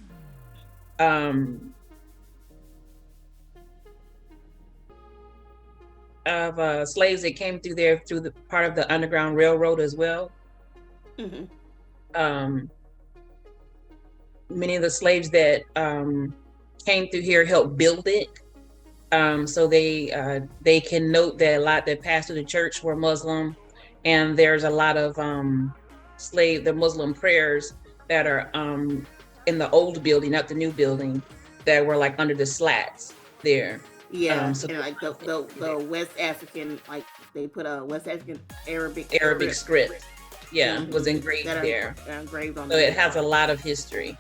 of slaves that came through there through the part of the Underground Railroad as well. Many of the slaves that came through here helped build it. So they can note that a lot that passed through the church were Muslim, and there's a lot of the Muslim prayers that are in the old building, not the new building, that were like under the slats there. Yeah, so and like the West African, like they put a West African Arabic script. Yeah, was engraved there. Engraved on. So it has a lot of history.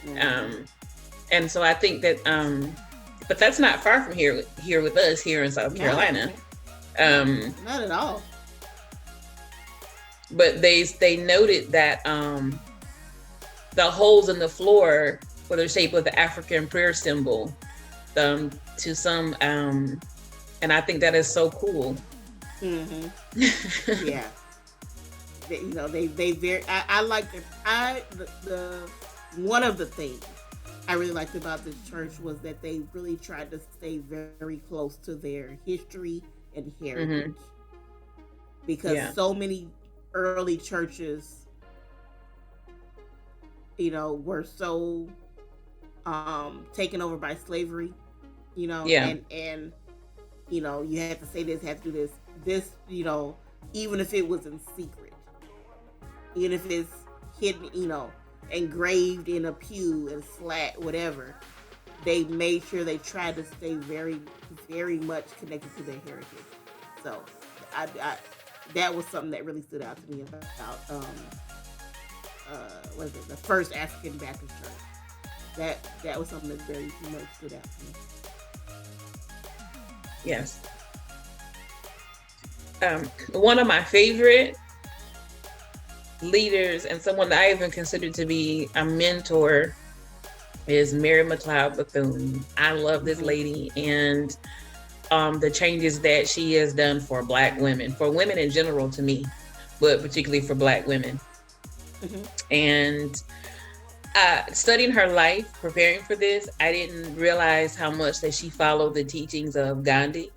And so I think that, but that's not far from here with us here in South Carolina. Not at all. But they noted that the holes in the floor were the shape of the African prayer symbol to some, and I think that is so cool. Mm-hmm. Yeah. They very. I like the one of the things I really liked about this church was that they really tried to stay very close to their history and heritage, because so many early churches, were so taken over by slavery, and you had to say this, had to do this, even if it was in secret, even if it's hidden, engraved in a pew and slat, whatever. They made sure they tried to stay very, very much connected to their heritage. So, I that was something that really stood out to me about what is it? The First African Baptist Church. That was something that very much stood out to me. Yes. One of my favorite leaders and someone that I even consider to be a mentor is Mary McLeod Bethune. I love this lady and the changes that she has done for Black women, for women in general to me, but particularly for Black women. And studying her life, preparing for this, I didn't realize how much that she followed the teachings of Gandhi.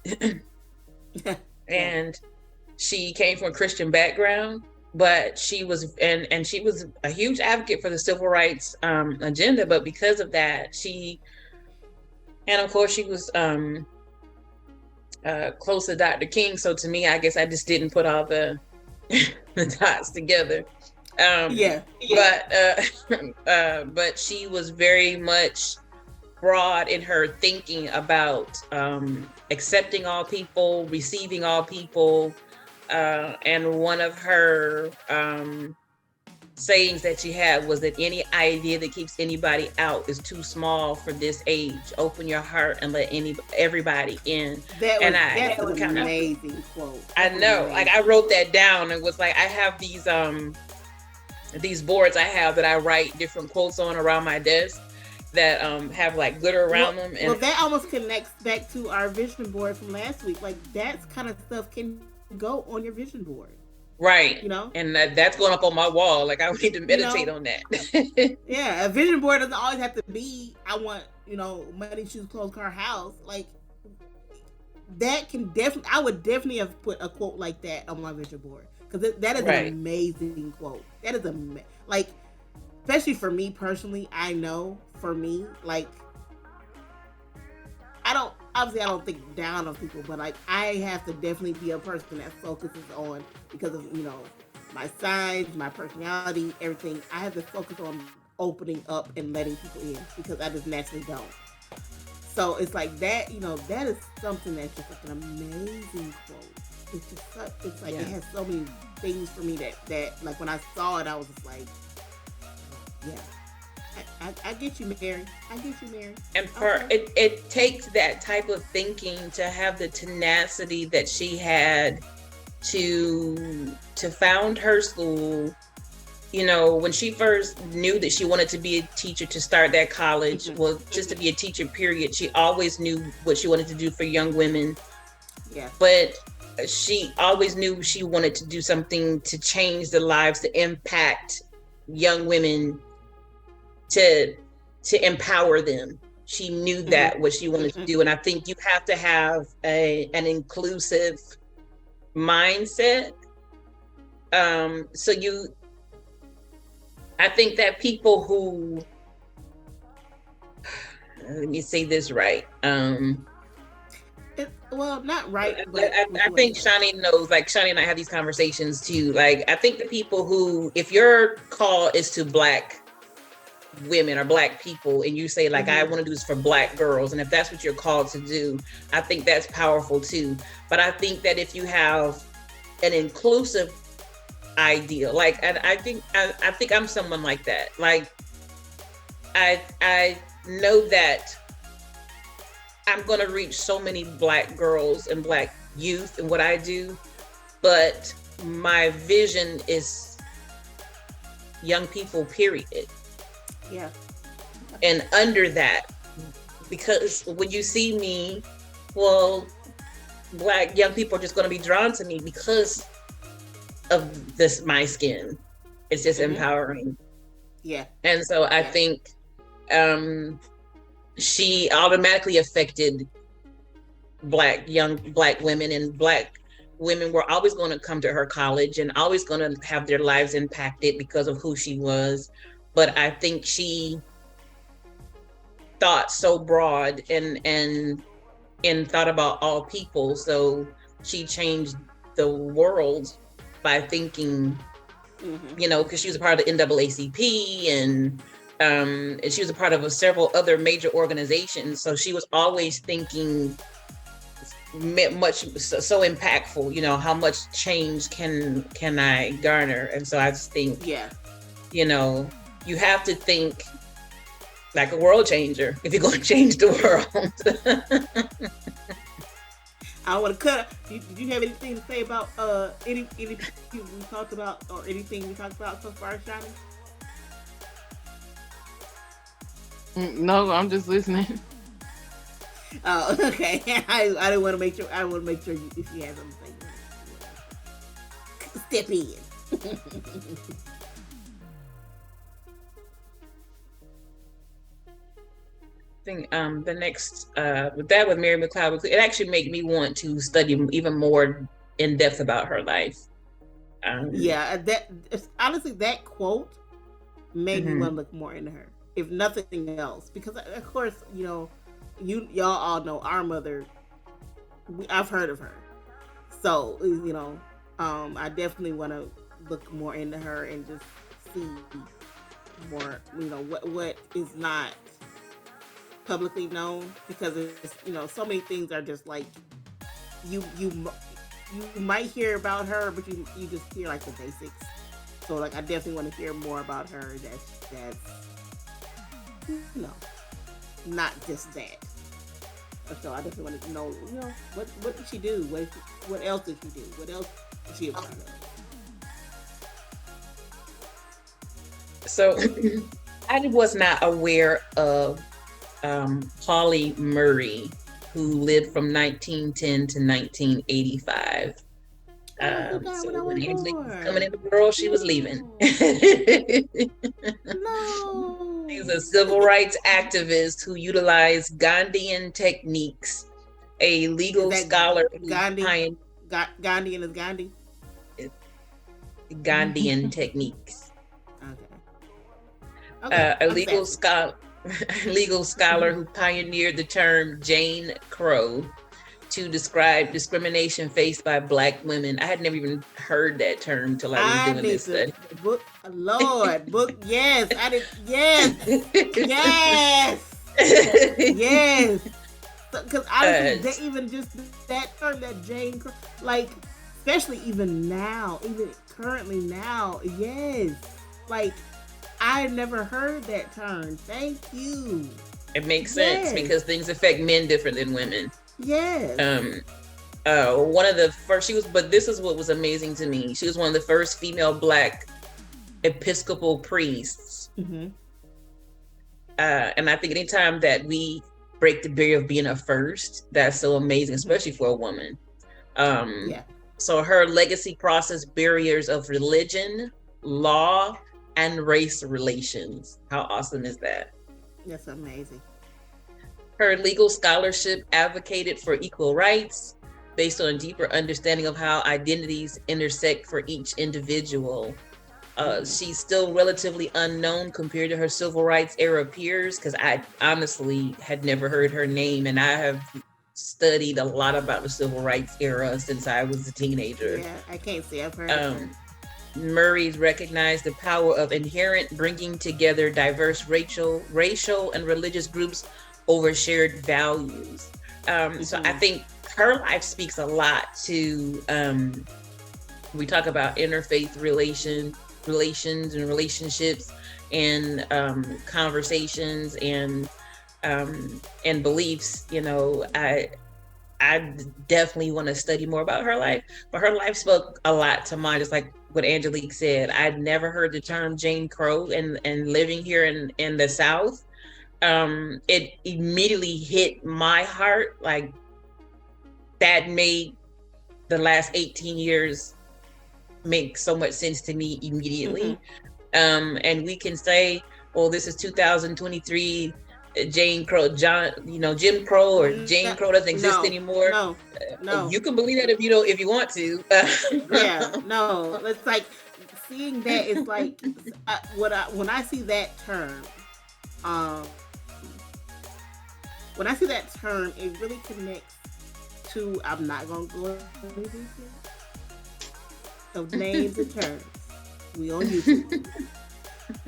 And she came from a Christian background, but she was and she was a huge advocate for the civil rights agenda. But because of that, and of course she was close to Dr. King. So to me, I guess I just didn't put all the dots together. But she was very much broad in her thinking about accepting all people, receiving all people, and one of her sayings that she had was that any idea that keeps anybody out is too small for this age. Open your heart and let everybody in. That's an amazing quote. I know, like I wrote that down and was like, I have these boards I have that I write different quotes on around my desk that have like glitter around them. And that almost connects back to our vision board from last week. Like that kind of stuff can go on your vision board. Right. And that's going up on my wall. Like I need to meditate on that. Yeah. A vision board doesn't always have to be, I want, money, shoes, clothes, car, house. Like that can definitely, I would definitely have put a quote like that on my vision board. Because that is an amazing quote. That is like, especially for me personally, I know for me, like, I don't think down on people, but like, I have to definitely be a person that focuses on, because of, my size, my personality, everything, I have to focus on opening up and letting people in, because I just naturally don't. So it's like that, that is something that's just like an amazing quote. It's just it's like it has so many things for me that like when I saw it, I was just like, I get you, Mary. I get you, Mary. And it takes that type of thinking to have the tenacity that she had to found her school. When she first knew that she wanted to be a teacher, to start that college, well, just to be a teacher, period. She always knew what she wanted to do for young women. Yeah. But she always knew she wanted to do something to change the lives, to impact young women, to empower them. She knew that what she wanted to do. And I think you have to have an inclusive mindset. I think that people who, let me say this right. Well, not right. But I think Shani knows, like Shani and I have these conversations too. Like, I think the people who, if your call is to Black women or Black people, and you say like, I want to do this for Black girls, and if that's what you're called to do, I think that's powerful too. But I think that if you have an inclusive idea, like, and I think I'm someone like that. Like, I know that I'm going to reach so many Black girls and Black youth in what I do, but my vision is young people, period. Yeah. And under that, because when you see me, well, Black young people are just going to be drawn to me because of this, my skin. It's just empowering. Yeah. And so I think she automatically affected young black women, and black women were always going to come to her college and always going to have their lives impacted because of who she was. But I think she thought so broad and thought about all people. So she changed the world by thinking, you know, because she was a part of the NAACP and she was a part of several other major organizations. So she was always thinking much so impactful, you know, how much change can I garner? And so I just think, you know, you have to think like a world changer if you're going to change the world. I want to cut. Did you have anything to say about anything we talked about or anything we talked about so far, Shani? No, I'm just listening. Oh, okay. I didn't want to make sure. I want to make sure if you have something, step in. I think the next with Mary McLeod, it actually made me want to study even more in depth about her life. That honestly, that quote made me want to look more into her, if nothing else, because of course, you know, y'all all know our mother. I've heard of her, so you know, I definitely want to look more into her and just see more, you know, what is not publicly known, because it's, you know, so many things are just like you might hear about her, but you just hear like the basics. So like I definitely want to hear more about her. That's you know, not just that. So I definitely want to know, you know, what did she do? What else did she do? What else is she a part of? So I was not aware of Pauli Murray, who lived from 1910 to 1985. So when Angelique was coming in the world, she was leaving. No. She's a civil rights activist who utilized Gandhian techniques, a legal scholar. Gandhian is Gandhi? Gandhian techniques. Okay. A legal scholar who pioneered the term Jane Crow to describe discrimination faced by Black women. I had never even heard that term until I was doing this study. Yes, I did. Yes. Because honestly, even just that term, that Jane Crow, like, especially even now, even currently now, yes, like, I never heard that term. Thank you. It makes sense because things affect men different than women. Yes. One of the first, but this is what was amazing to me. She was one of the first female Black Episcopal priests. And I think anytime that we break the barrier of being a first, that's so amazing, especially for a woman. So her legacy crosses barriers of religion, law, and race relations. How awesome is that? That's amazing. Her legal scholarship advocated for equal rights based on a deeper understanding of how identities intersect for each individual. She's still relatively unknown compared to her civil rights era peers, because I honestly had never heard her name, and I have studied a lot about the civil rights era since I was a teenager. Yeah, I can't say I've heard of her. Murray's recognized the power of inherent bringing together diverse racial and religious groups over shared values. So I think her life speaks a lot to, we talk about interfaith relations and relationships and conversations and beliefs. You know, I definitely want to study more about her life, but her life spoke a lot to mine, just like what Angelique said. I'd never heard the term Jane Crow, and living here in the South, it immediately hit my heart, like that made the last 18 years make so much sense to me immediately. And we can say, well, this is 2023, Jim Crow or Jane Crow doesn't exist anymore. No. You can believe that if you want to. It's like seeing that. It's like when I see that term, it really connects to. I'm not gonna go into this of names and terms. We on YouTube,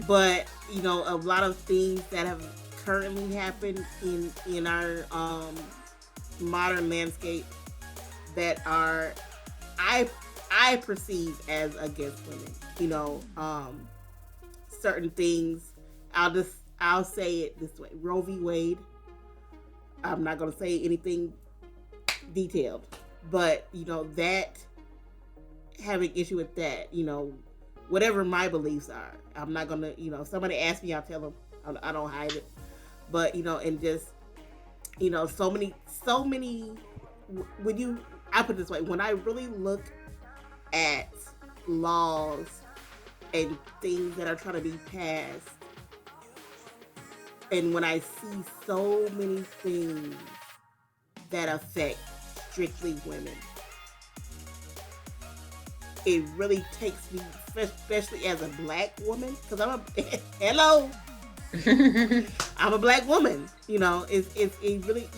but a lot of things that have currently happened in our modern landscape that are I perceive as against women. Certain things. I'll say it this way: Roe v. Wade. I'm not gonna say anything detailed, but that having issue with that. Whatever my beliefs are, I'm not gonna. If somebody asks me, I'll tell them. I don't hide it. But and just so many. I put it this way: when I really look at laws and things that are trying to be passed, and when I see so many things that affect strictly women, it really takes me, especially as a black woman, because I'm I'm a black woman. It really,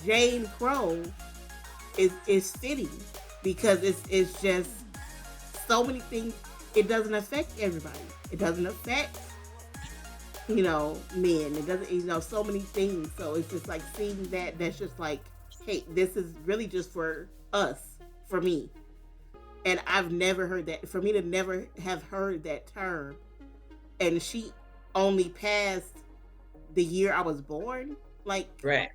Jane Crow is fitting because it's just so many things. It doesn't affect everybody. It doesn't affect men. It doesn't so many things. So it's just like seeing that's just like, hey, this is really just for us, for me. And I've never heard that. For me to never have heard that term, and she only passed the year I was born, like, right.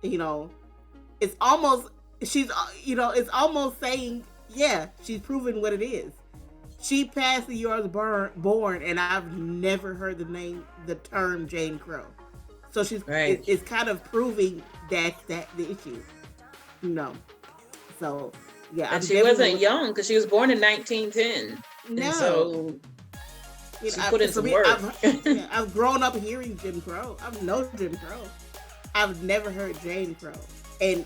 It's almost, it's almost saying, yeah, she's proven what it is. She passed the year I was born, and I've never heard the term Jane Crow. So she's, right. It's kind of proving that the issue, So, yeah. And she wasn't young because she was born in 1910. No. And so she put in some work. I've grown up hearing Jim Crow. I know Jim Crow. I've never heard Jane Crow. And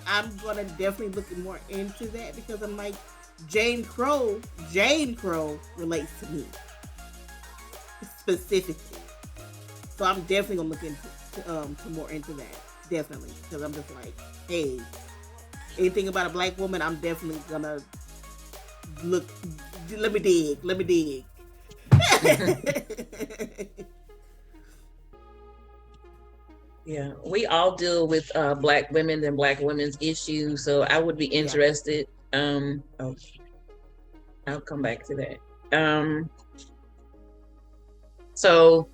I'm going to definitely look more into that because I'm like, Jane Crow relates to me specifically. So I'm definitely going to look into more into that. Definitely. Because I'm just like, hey, anything about a black woman, I'm definitely going to look. Let me dig. Yeah, we all deal with black women and black women's issues, so I would be interested. I'll come back to that. So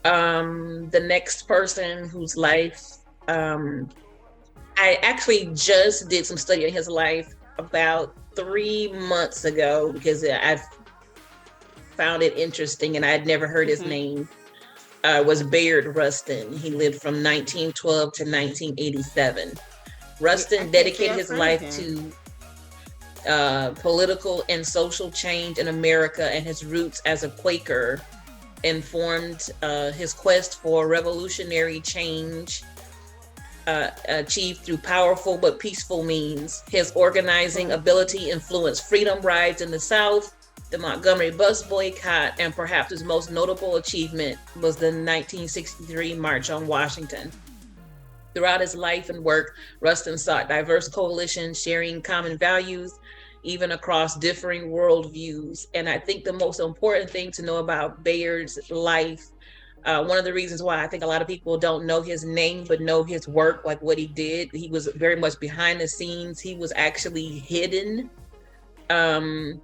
the next person whose life I actually just did some study on his life about 3 months ago because I found it interesting and I had never heard his name. Was Bayard Rustin. He lived from 1912 to 1987. Rustin dedicated his life to political and social change in America, and his roots as a Quaker informed his quest for revolutionary change achieved through powerful but peaceful means. His organizing ability influenced freedom rides in the South, the Montgomery bus boycott, and perhaps his most notable achievement was the 1963 March on Washington. Throughout his life and work, Rustin sought diverse coalitions, sharing common values, even across differing worldviews. And I think the most important thing to know about Bayard's life, one of the reasons why I think a lot of people don't know his name, but know his work, like what he did, he was very much behind the scenes. He was actually hidden. The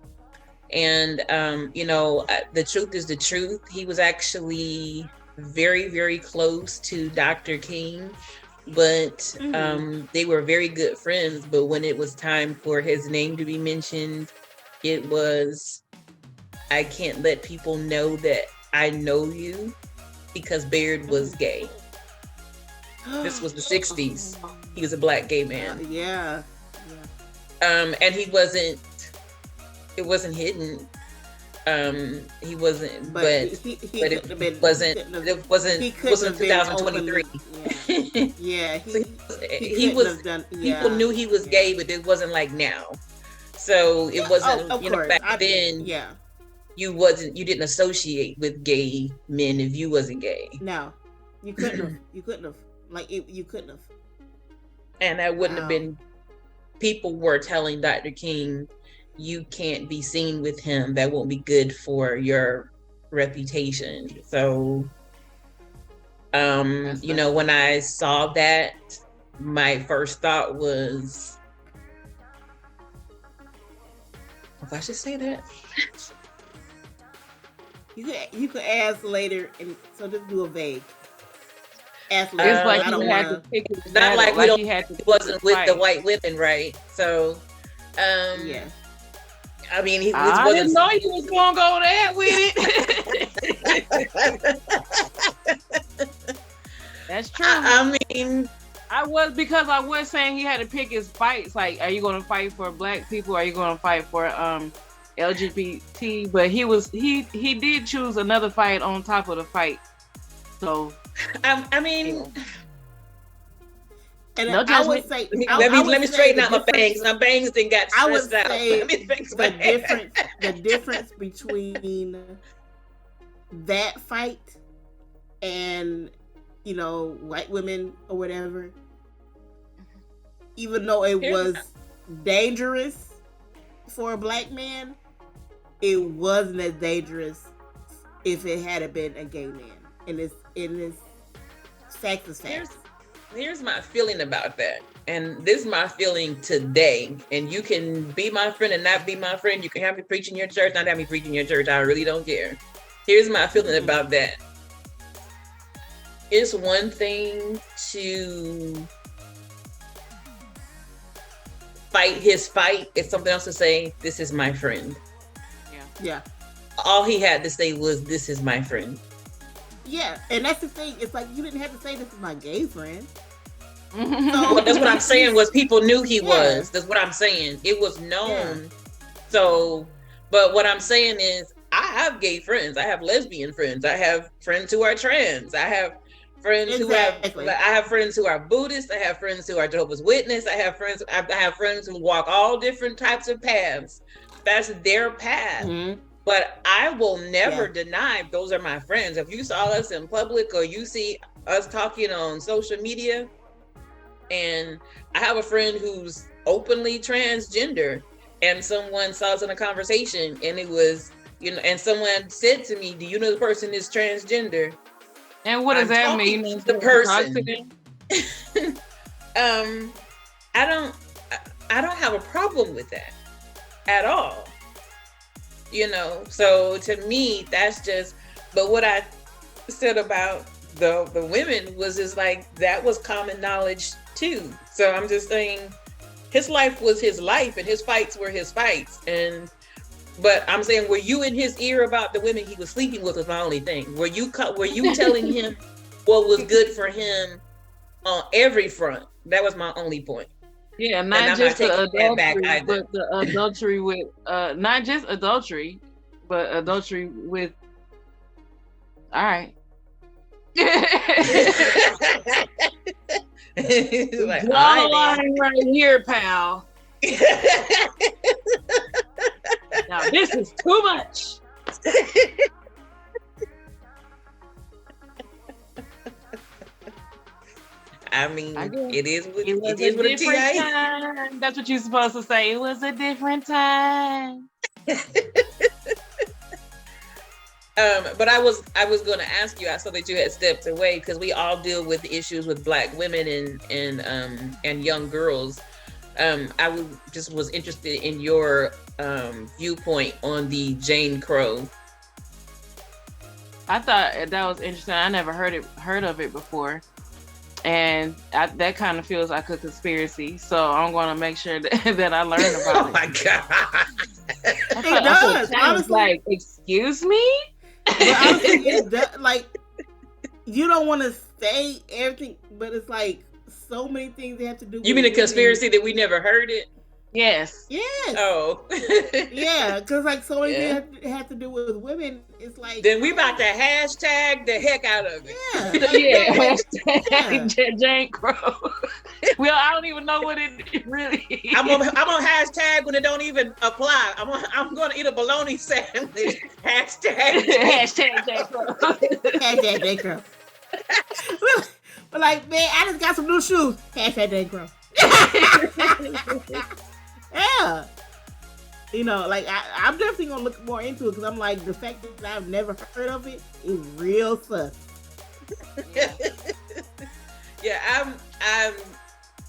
truth is the truth. He was actually very, very close to Dr. King, but they were very good friends. But when it was time for his name to be mentioned, it was, I can't let people know that I know you because Bayard was gay. This was the 60s. He was a black gay man. Yeah. And it wasn't hidden. He wasn't, but it wasn't 2023. Yeah, he was. People knew he was gay, but it wasn't like now. So it wasn't. Back then. Yeah. You didn't associate with gay men if you wasn't gay. No, you couldn't have. You couldn't have. You couldn't have. And that wouldn't have been. People were telling Dr. King, you can't be seen with him. That won't be good for your reputation. So, when I saw that, my first thought was, if I should say that. You could ask later, and so just do a vague. Ask later. It's like you had to pick his not like we don't. He wasn't with the white women, right? So, yeah. I mean, he I wasn't. Didn't know you was gonna go there with it. That's true. I mean, I was saying he had to pick his fights. Like, are you gonna fight for black people? Are you gonna fight for LGBT? But he did choose another fight on top of the fight. So I mean, and no I would say let me straighten out my bangs. My bangs didn't got stressed out. The difference between that fight and white women or whatever, even though it was dangerous for a black man, it wasn't as dangerous if it had been a gay man. And it's facts is facts. Here's my feeling about that. And this is my feeling today. And you can be my friend and not be my friend. You can have me preach in your church, not have me preach in your church. I really don't care. Here's my feeling about that. It's one thing to fight his fight. It's something else to say, this is my friend. Yeah. All he had to say was, this is my friend. Yeah, and that's the thing. It's like, you didn't have to say, this is my gay friend. So, well, that's what I'm saying was people knew he was. That's what I'm saying. It was known. Yeah. So, but what I'm saying is, I have gay friends. I have lesbian friends. I have friends who are trans. I have friends who have friends who are Buddhist. I have friends who are Jehovah's Witness. I have friends who walk all different types of paths. That's their path. Mm-hmm. But I will never deny those are my friends. If you saw us in public or you see us talking on social media, and I have a friend who's openly transgender, and someone saw us in a conversation, and it was, and someone said to me, do you know the person is transgender? And what does that mean? The person. I don't have a problem with that at all. So to me, that's just, but what I said about the women was just like, that was common knowledge too. So I'm just saying his life was his life and his fights were his fights. But I'm saying, were you in his ear about the women he was sleeping with was my only thing. Were you telling him what was good for him on every front? That was my only point. Yeah, not just the adultery, but the adultery with, not just adultery, but adultery with, all right. Like, draw the line right here, pal. Now this is too much. I mean, it is what it is. What a different time. That's what you're supposed to say. It was a different time. But I was going to ask you. I saw that you had stepped away because we all deal with issues with Black women and young girls. I was interested in your viewpoint on the Jane Crow. I thought that was interesting. I never heard of it before. And that kind of feels like a conspiracy. So I'm going to make sure that I learn about it. Oh my God. It does. Honestly, like, excuse me? But honestly, it does, like, you don't want to say everything, but it's like so many things that have to do with You mean a women. conspiracy that we never heard it? Yes. Yes. Oh. Yeah, because like so many things have to do with women. It's like then we about to hashtag the heck out of it. Yeah. Hashtag Jane Crow. Well, I don't even know what it really is. I'm on hashtag when it don't even apply. I'm gonna eat a bologna sandwich. Hashtag Hashtag Jane Crow. Hashtag Jane Crow. But like, man, I just got some new shoes. Hashtag Jane Crow. Yeah. You know, like I'm definitely gonna look more into it because I'm like, the fact that I've never heard of it is real sus. Yeah, I'm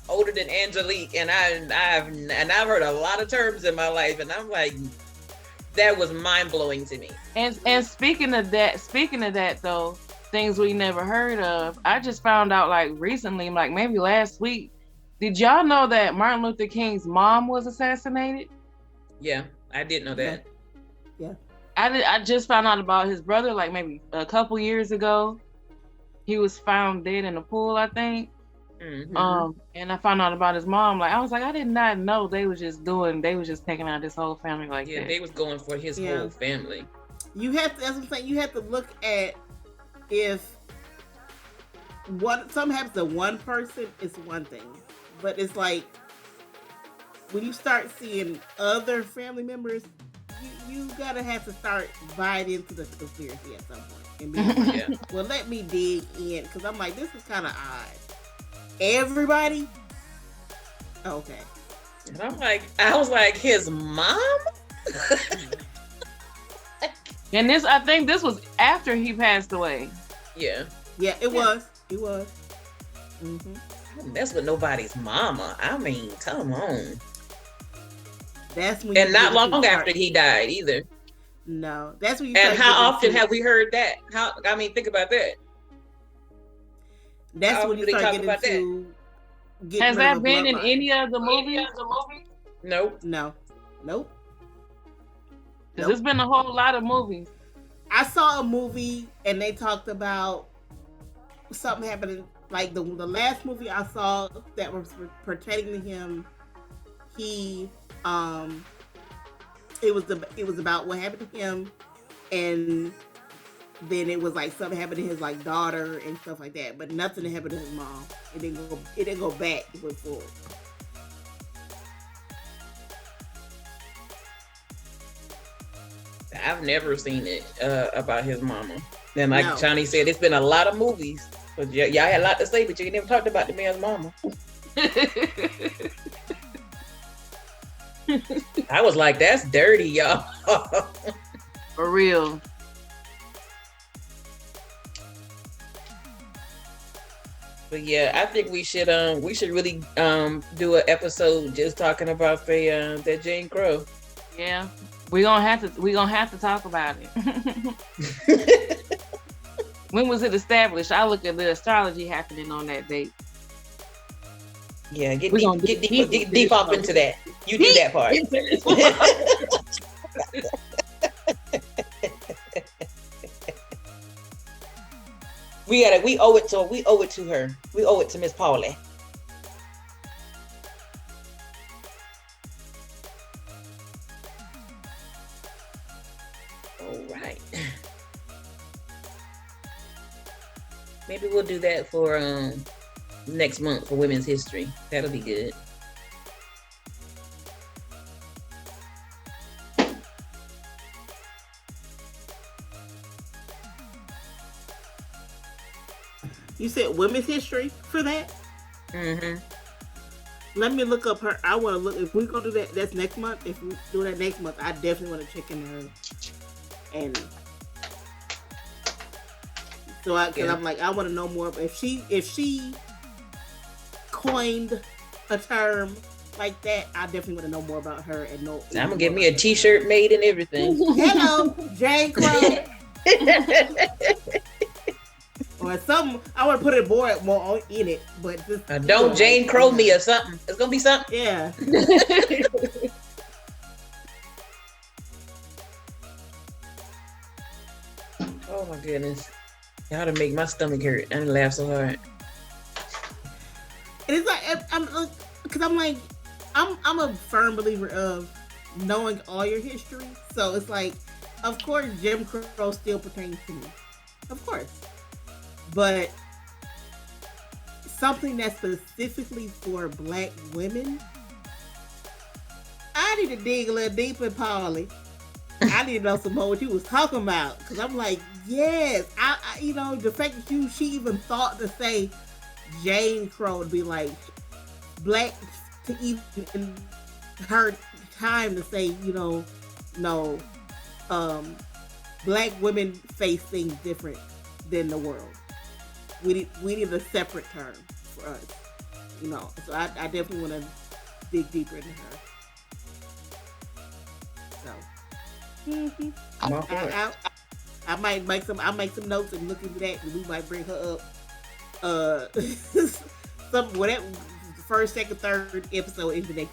older than Angelique, and I've heard a lot of terms in my life, and I'm like, that was mind blowing to me. And speaking of that though, things we never heard of, I just found out like recently, like maybe last week. Did y'all know that Martin Luther King's mom was assassinated? Yeah, I did know that. Yeah. I just found out about his brother like maybe a couple years ago. He was found dead in a pool, I think. Mm-hmm. And I found out about his mom. Like I was like, I did not know they was just taking out his whole family like that. Yeah, they was going for his whole family. You have to, that's what I'm saying, you have to look at if something happens to one person, it's one thing. But it's like when you start seeing other family members, you gotta have to start buying into the conspiracy at some point. And be like, well, let me dig in, because I'm like, this is kind of odd. Everybody? Okay. And I was like, his mom? And I think this was after he passed away. Yeah. Yeah, it was. It was. Mm-hmm. That's with nobody's mama. I mean, come on. That's when. And not long after he died either. No, that's when you. And how often have we heard that? Think about that. That's when you start getting into. Has that been in any of the movies? Nope. No. Nope. Because there's been a whole lot of movies. I saw a movie and they talked about something happening. Like the last movie I saw that was pertaining to him, it was about what happened to him, and then it was like something happened to his like daughter and stuff like that, but nothing happened to his mom. It didn't go back. It went forward. I've never seen it about his mama. And like Johnny said, it's been a lot of movies. But y'all had a lot to say, but you never talked about the man's mama. I was like, that's dirty, y'all. For real. But yeah, I think we should really do an episode just talking about that Jane Crow. Yeah. We're gonna have to talk about it. When was it established? I look at the astrology happening on that date. Yeah, get deep up into that. You do that part. We owe it to her. We owe it to Miss Pauli. All right. Maybe we'll do that for next month for Women's History. That'll be good. You said Women's History for that? Mm-hmm. Let me look up her. I want to look. If we're going to do that, that's next month. If we do that next month, I definitely want to check in her. And so I'm like, I want to know more. If she coined a term like that, I definitely want to know more about her and know. I'm gonna get me a T-shirt made and everything. Hello, Jane Crow. Or something. I want to put it more in it, but just, don't Jane Crow me or something. It's gonna be something. Yeah. Oh my goodness. Y'all to make my stomach hurt. I didn't laugh so hard. And because I'm like, I'm a firm believer of knowing all your history. So it's like, of course, Jim Crow still pertains to me, of course, but something that's specifically for Black women, I need to dig a little deeper, Pauli. I need to know some more what you was talking about, because I'm like, yes, I the fact that she even thought to say Jane Crow would be like Black, to even in her time to say, no, Black women face things different than the world. We need a separate term for us, So I definitely want to dig deeper into her. So I might make some notes and look into that, and we might bring her up. Some whatever, first, second, third episode into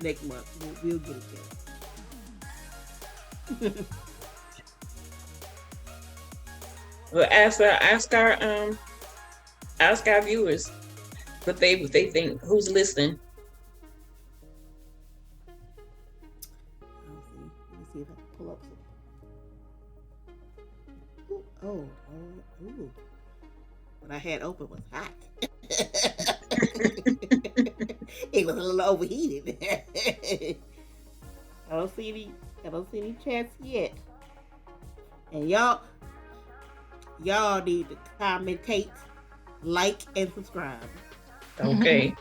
next month. We'll get it there. Well, ask our viewers what they think. Who's listening? Let me see if I can pull up some. Ooh. What I had open was hot. It was a little overheated. I don't see any chats yet. And y'all need to commentate, like, and subscribe. Okay.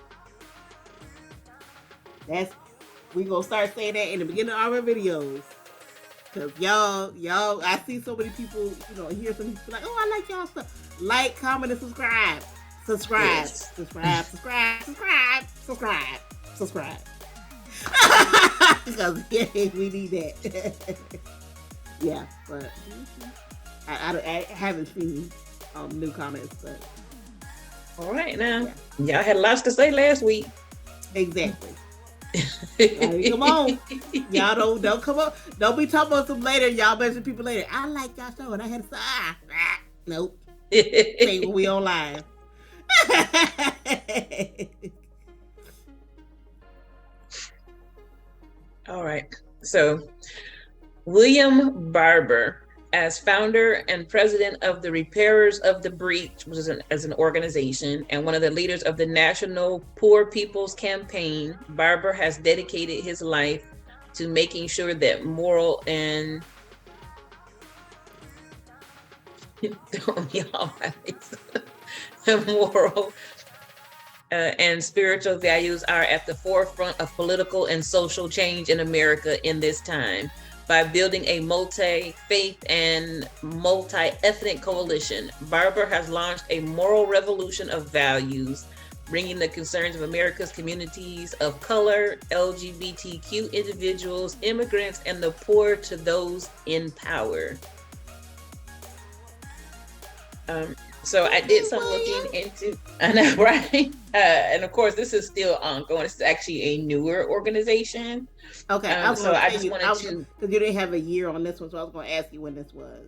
We gonna start saying that in the beginning of our videos. Cause y'all, I see so many people, hear some people like, oh, I like y'all stuff. Like, comment, and subscribe. Yes. Subscribe. Because we need that. Yeah, but I haven't seen new comments, but all right now, y'all had lots to say last week. Exactly. Come on, y'all don't come up. Don't be talking about some later. Y'all mention people later. I like y'all show, and I had to say, nope. Say when we on live. All right. So, William Barber, as founder and president of the Repairers of the Breach, which is an organization, and one of the leaders of the National Poor People's Campaign, Barber has dedicated his life to making sure that moral and moral and spiritual values are at the forefront of political and social change in America in this time. By building a multi-faith and multi-ethnic coalition, Barber has launched a moral revolution of values, bringing the concerns of America's communities of color, LGBTQ individuals, immigrants, and the poor to those in power. So I did some looking into, I know, right? And of course, this is still ongoing. This is actually a newer organization. Okay, so I just wanted to, because you didn't have a year on this one, so I was going to ask you when this was.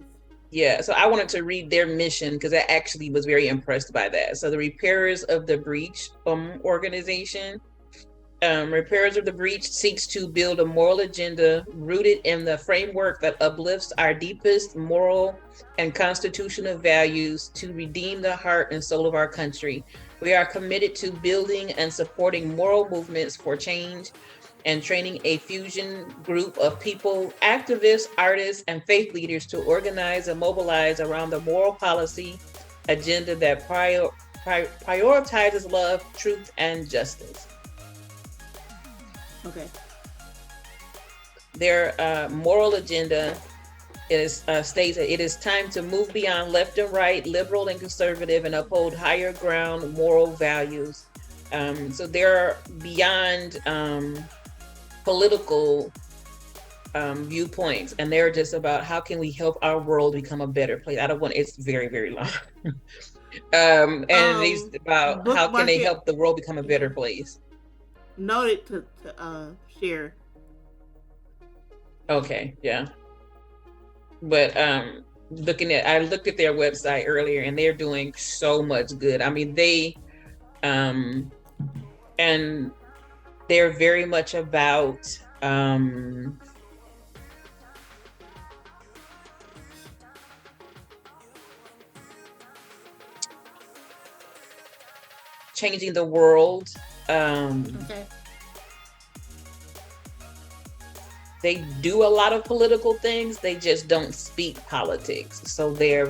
Yeah, so I wanted to read their mission because I actually was very impressed by that. So the Repairers of the Breach organization, Repairers of the Breach seeks to build a moral agenda rooted in the framework that uplifts our deepest moral and constitutional values to redeem the heart and soul of our country. We are committed to building and supporting moral movements for change and training a fusion group of people, activists, artists, and faith leaders to organize and mobilize around the moral policy agenda that prioritizes love, truth, and justice. Okay. Their moral agenda states that it is time to move beyond left and right, liberal and conservative, and uphold higher ground moral values. So they're beyond political viewpoints, and they're just about how can we help our world become a better place. I don't want, it's very, very long. And it's about how can they help the world become a better place. Noted to share. Okay, yeah. But I looked at their website earlier, and they're doing so much good. I mean, they and they're very much about changing the world. Okay. They do a lot of political things. They just don't speak politics. So they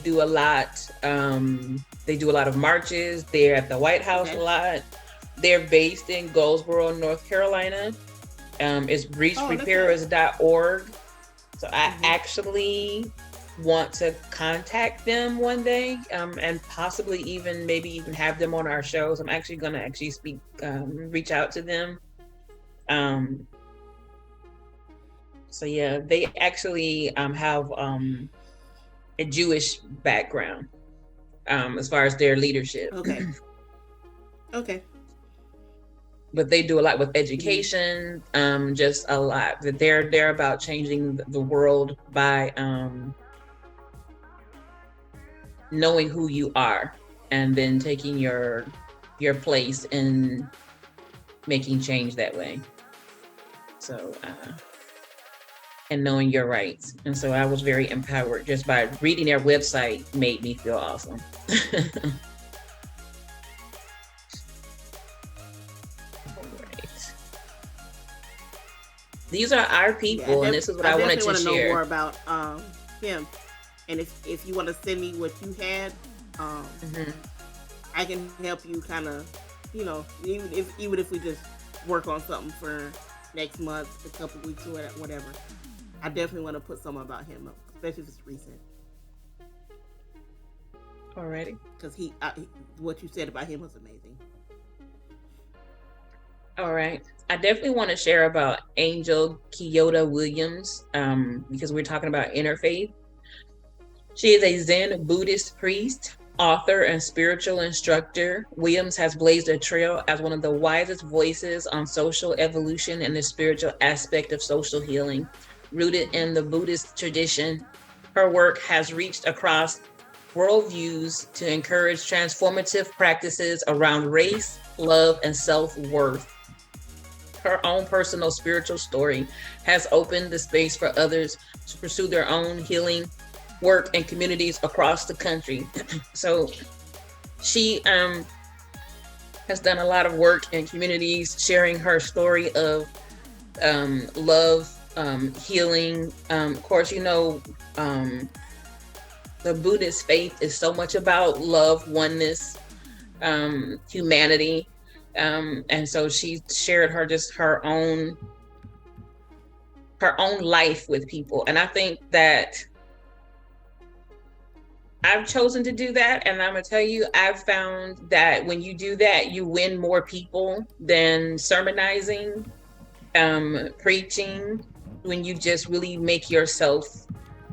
do a lot. They do a lot of marches. They're at the White House a lot. They're based in Goldsboro, North Carolina. It's breachrepairers.org. So I actually want to contact them one day, and possibly even have them on our shows. I'm actually going to reach out to them. So yeah, they actually have a Jewish background as far as their leadership. Okay. Okay. But they do a lot with education, just a lot. That they're about changing the world by knowing who you are and then taking your place and making change that way. So and knowing your rights. And so I was very empowered just by reading their website. Made me feel awesome. These are our people, and this is what I wanted to share. I know more about him, and if you want to send me what you had, I can help you kind of, even if we just work on something for next month, a couple weeks, or whatever. I definitely want to put something about him up, especially if it's recent. Alrighty. Because what you said about him was amazing. All right. I definitely want to share about Angel Kyoto Williams, because we're talking about interfaith. She is a Zen Buddhist priest, author, and spiritual instructor. Williams has blazed a trail as one of the wisest voices on social evolution and the spiritual aspect of social healing. Rooted in the Buddhist tradition, her work has reached across worldviews to encourage transformative practices around race, love, and self-worth. Her own personal spiritual story has opened the space for others to pursue their own healing work in communities across the country. So she has done a lot of work in communities, sharing her story of love, healing. Of course, the Buddhist faith is so much about love, oneness, humanity. And so she shared her own life with people. And I think that I've chosen to do that. And I'm going to tell you, I've found that when you do that, you win more people than sermonizing, preaching, when you just really make yourself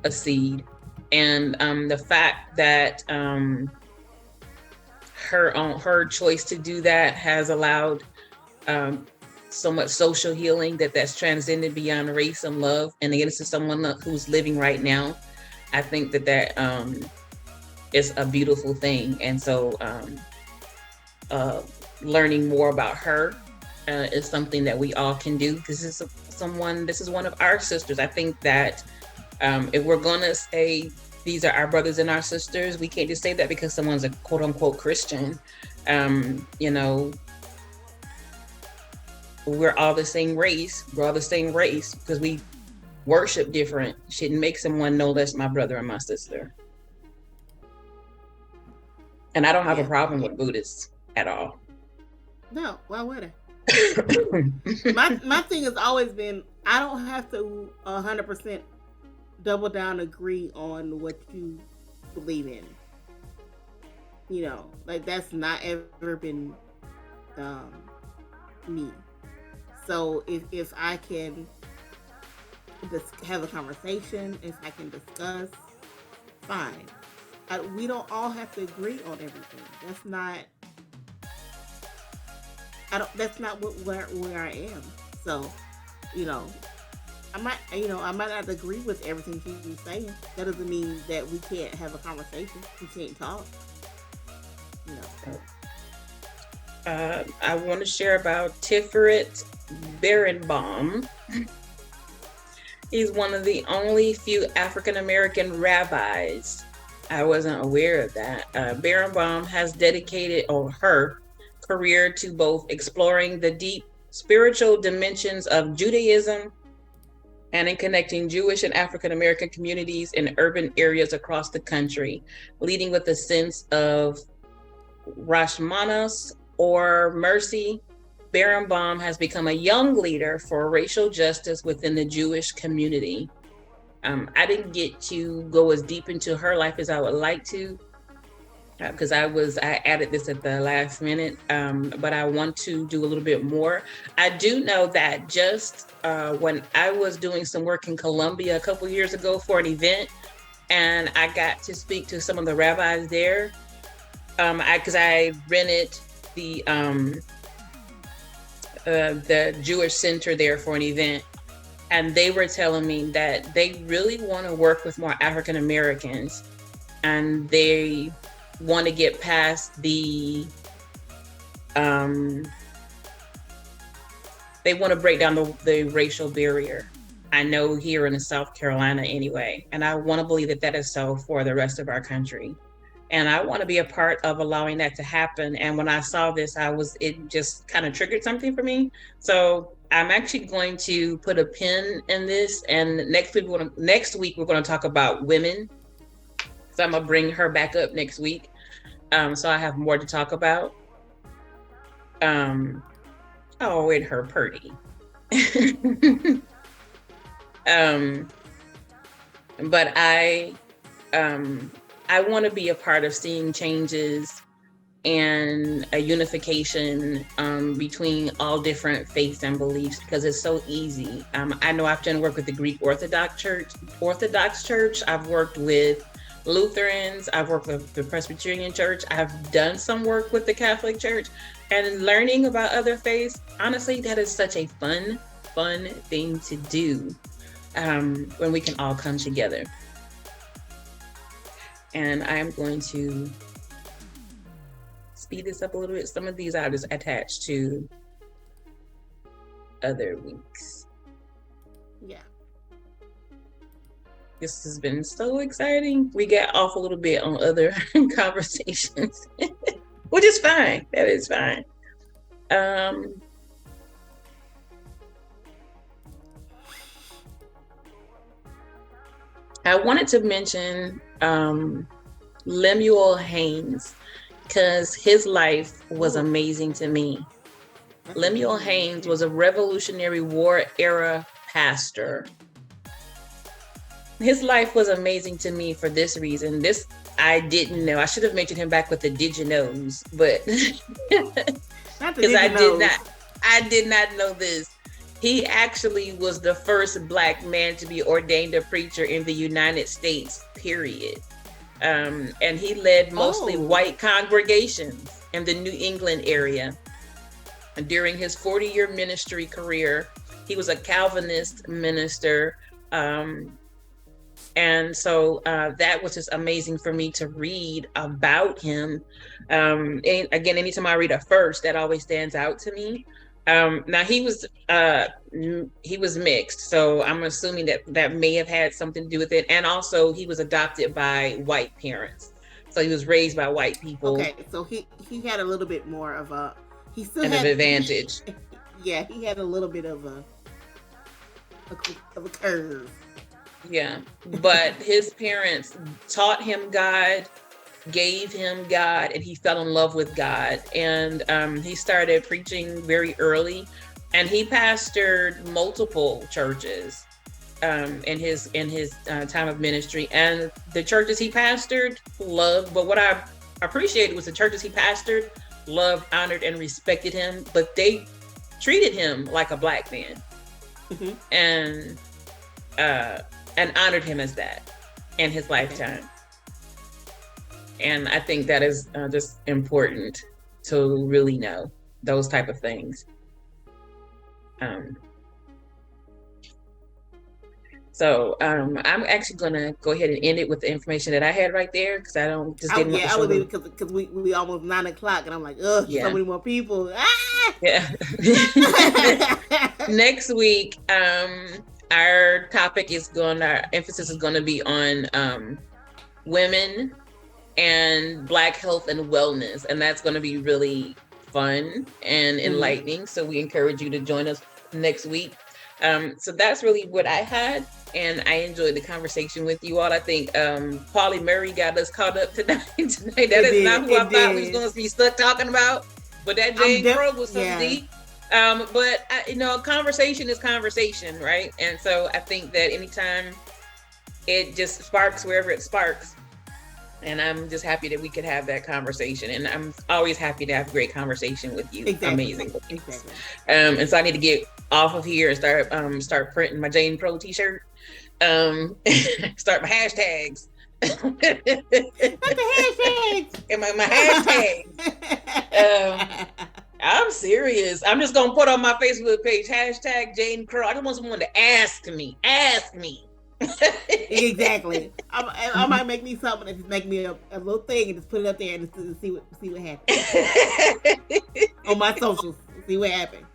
a seed. And the fact that her choice to do that has allowed so much social healing that's transcended beyond race and love. And again, this is someone who's living right now. I think that is a beautiful thing. And so learning more about her is something that we all can do. This is one of our sisters. I think that if we're gonna say these are our brothers and our sisters, we can't just say that because someone's a quote unquote Christian. We're all the same race. We're all the same race because we worship different. Shouldn't make someone know that's my brother and my sister. And I don't have a problem with Buddhists at all. No, why would I? my thing has always been, I don't have to 100% double down, agree on what you believe in. That's not ever been me. So if I can have a conversation, if I can discuss, fine. We don't all have to agree on everything. That's not where I am. So, I might not agree with everything she's saying. That doesn't mean that we can't have a conversation. We can't talk. I want to share about Tiferet Berenbaum. He's one of the only few African-American rabbis. I wasn't aware of that. Berenbaum has dedicated her career to both exploring the deep spiritual dimensions of Judaism and in connecting Jewish and African-American communities in urban areas across the country, leading with a sense of Rashmanos or mercy. Berenbaum has become a young leader for racial justice within the Jewish community. I didn't get to go as deep into her life as I would like to, because I added this at the last minute, but I want to do a little bit more. I do know that just when I was doing some work in Colombia a couple years ago for an event, and I got to speak to some of the rabbis there, because I rented the Jewish Center there for an event, and they were telling me that they really want to work with more African Americans, and they want to get past the they want to break down the racial barrier. I know here in South Carolina anyway, and I want to believe that that is so for the rest of our country. And I want to be a part of allowing that to happen. And when I saw this, it just kind of triggered something for me. So I'm actually going to put a pin in this. And next week we're going to talk about women. So I'm going to bring her back up next week. So I have more to talk about. And her purdy. But I want to be a part of seeing changes and a unification between all different faiths and beliefs, because it's so easy. I know I've done work with the Greek Orthodox Church. I've worked with Lutherans. I've worked with the Presbyterian Church. I've done some work with the Catholic Church, and learning about other faiths. Honestly, that is such a fun thing to do when we can all come together. And I'm going to speed this up a little bit. Some of these I'll just attach to other weeks. Yeah. This has been so exciting. We got off a little bit on other conversations, which is fine. That is fine. I wanted to mention Lemuel Haynes, because his life was amazing to me. Lemuel Haynes was a Revolutionary War era pastor. His life was amazing to me for this reason. This I didn't know. I should have mentioned him back with the Did You Knows, but because I did not know this. He actually was the first Black man to be ordained a preacher in the United States, period. And he led mostly white congregations in the New England area. And during his 40-year ministry career, he was a Calvinist minister. And so that was just amazing for me to read about him. And again, anytime I read a first, that always stands out to me. Now he was mixed, so I'm assuming that may have had something to do with it. And also he was adopted by white parents, so he was raised by white people. Okay, so he had a little bit more of a an advantage. Yeah, he had a little bit of a curve. Yeah, but his parents taught him God, gave him God, and he fell in love with God. And he started preaching very early, and he pastored multiple churches in his time of ministry. And the churches he pastored loved, but what I appreciated was the churches he pastored loved, honored, and respected him, but they treated him like a Black man. Mm-hmm. and honored him as that in his lifetime. And I think that is just important to really know those type of So I'm actually gonna go ahead and end it with the information that I had right there because I don't just didn't want to show them. Because we almost 9:00 and I'm like, ugh, so many more people. Ah! Yeah. Next week, our emphasis is going to be on women and Black health and wellness, and that's going to be really fun and enlightening. So we encourage you to join us next week. So that's really what I had, and I enjoyed the conversation with you all. I think Pauli Murray got us caught up tonight. That is not who I thought we was going to be stuck talking about, but that Jane Crow was so deep. But conversation is conversation, right? And so I think that anytime it just sparks wherever it sparks, and I'm just happy that we could have that conversation. And I'm always happy to have great conversation with you. Exactly. Amazing. Exactly. And so I need to get off of here and start printing my Jane Crow t-shirt. Start my hashtags. Not the hashtags. And my hashtags. I'm serious. I'm just gonna put on my Facebook page hashtag Jane Crow. I just want someone to ask me. Exactly. I might make me something and just make me a little thing and just put it up there and just see what happens on my socials. See what happens.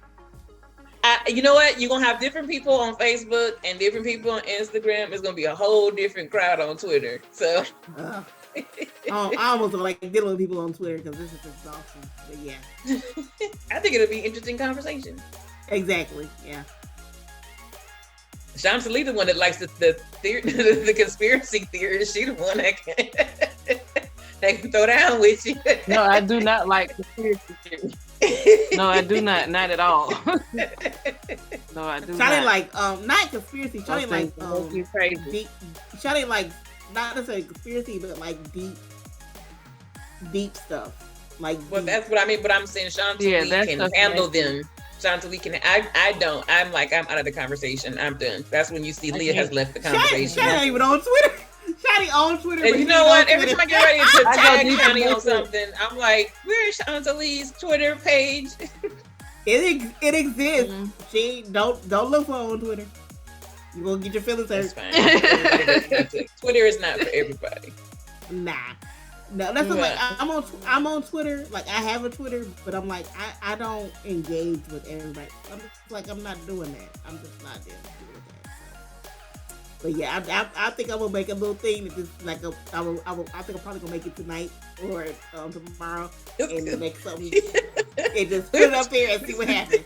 You know what? You're gonna have different people on Facebook and different people on Instagram. It's gonna be a whole different crowd on Twitter. So I almost don't like dealing with people on Twitter because this is exhausting. But yeah, I think it'll be an interesting conversation. Exactly. Yeah. Chantilly the one that likes the conspiracy theories. She the one that can throw down with you. No, I do not like conspiracy theories. No, I do not at all. No, I do not. Like not conspiracy. Shawty like deep. Shawty like not necessarily conspiracy, but like deep stuff. Like well, that's what I mean. But I'm saying Chantilly can handle them. Chantilly can. I don't. I'm out of the conversation. I'm done. That's when you see Leah has left the conversation. Shawty ain't even on Twitter. Shawty on Twitter. And you know what? Every time I get ready to tag Shawty on something, I'm like, where's Chantilly's Twitter page? It exists. Mm-hmm. She don't look for her on Twitter. You gonna get your feelings hurt. That's fine. Twitter is not for everybody. Nah. No, that's like I'm on Twitter. Like I have a Twitter, but I'm like I don't engage with everybody. I'm just like I'm not doing that. I'm just not doing that. So. But yeah, I think I'm gonna make a little thing that just like I think I'm probably gonna make it tonight or tomorrow and make something and just put it up there and see what happens.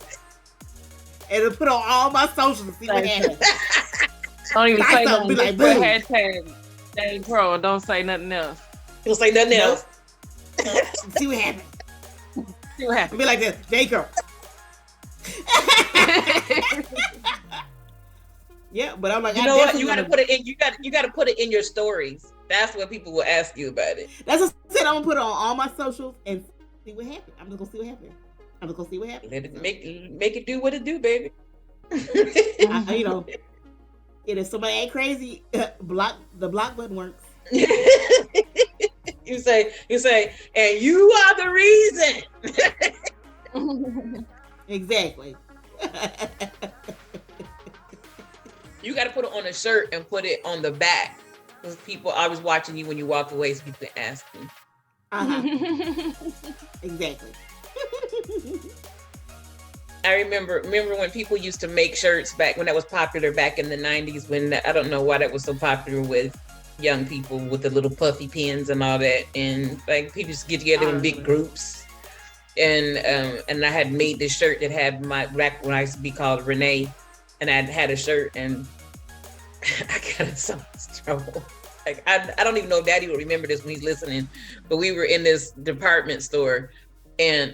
And then put on all my socials and see what happens. Don't even say nothing. Like, hashtag Jane Crow and don't say nothing else. Don't say nothing else. See what happens. See what happens. Be like this, Jane Crow. Yeah, but I'm like, you know what? You gotta put it in. You gotta put it in your stories. That's what people will ask you about it. That's what I said. I'm gonna put it on all my socials and see what happens. I'm just gonna see what happens. Let it make it do what it do, baby. You know, and if somebody ain't crazy, the block button works. You say, and you are the reason. Exactly. You got to put it on a shirt and put it on the back. Because people always watching you when you walk away, so people can ask you. Exactly. I remember when people used to make shirts back when that was popular back in the 90s. When I don't know why that was so popular with young people with the little puffy pins and all that, and like people just get together in big groups. And I had made this shirt that had my back when I used to be called Renee. And I had a shirt, and I got in so much trouble. Like I don't even know if Daddy will remember this when he's listening, but we were in this department store, and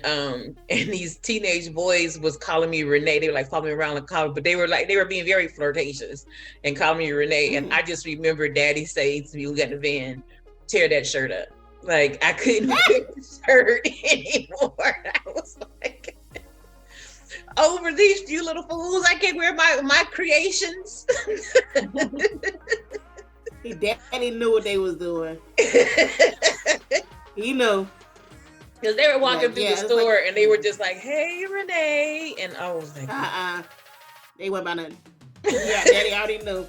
these teenage boys was calling me Renee. They were like following me around the college, but they were being very flirtatious and calling me Renee. And I just remember Daddy saying to me, "We got in the van, tear that shirt up." Like I couldn't wear the shirt anymore. I was like, over these few little fools, I can't wear my creations. Daddy knew what they was doing. He knew. Because they were walking through the store and they were just like, "Hey, Renee." And I was like, They went by nothing. Yeah, Daddy already knew.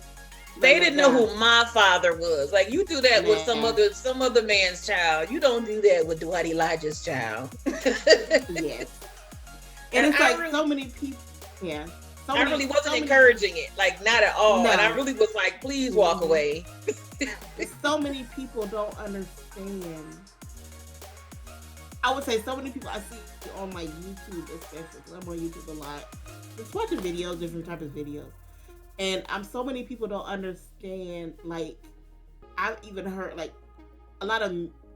They didn't know who my father was. Like, you do that with some other man's child. You don't do that with Dwight Elijah's child. Yes. And it's like so many people. Yeah. I really wasn't encouraging it, like not at all. No. And I really was like, please walk away. So many people don't understand. I would say so many people I see on my YouTube, especially because I'm on YouTube a lot, just watching videos, different types of videos. And so many people don't understand, like, I've even heard, like, a lot of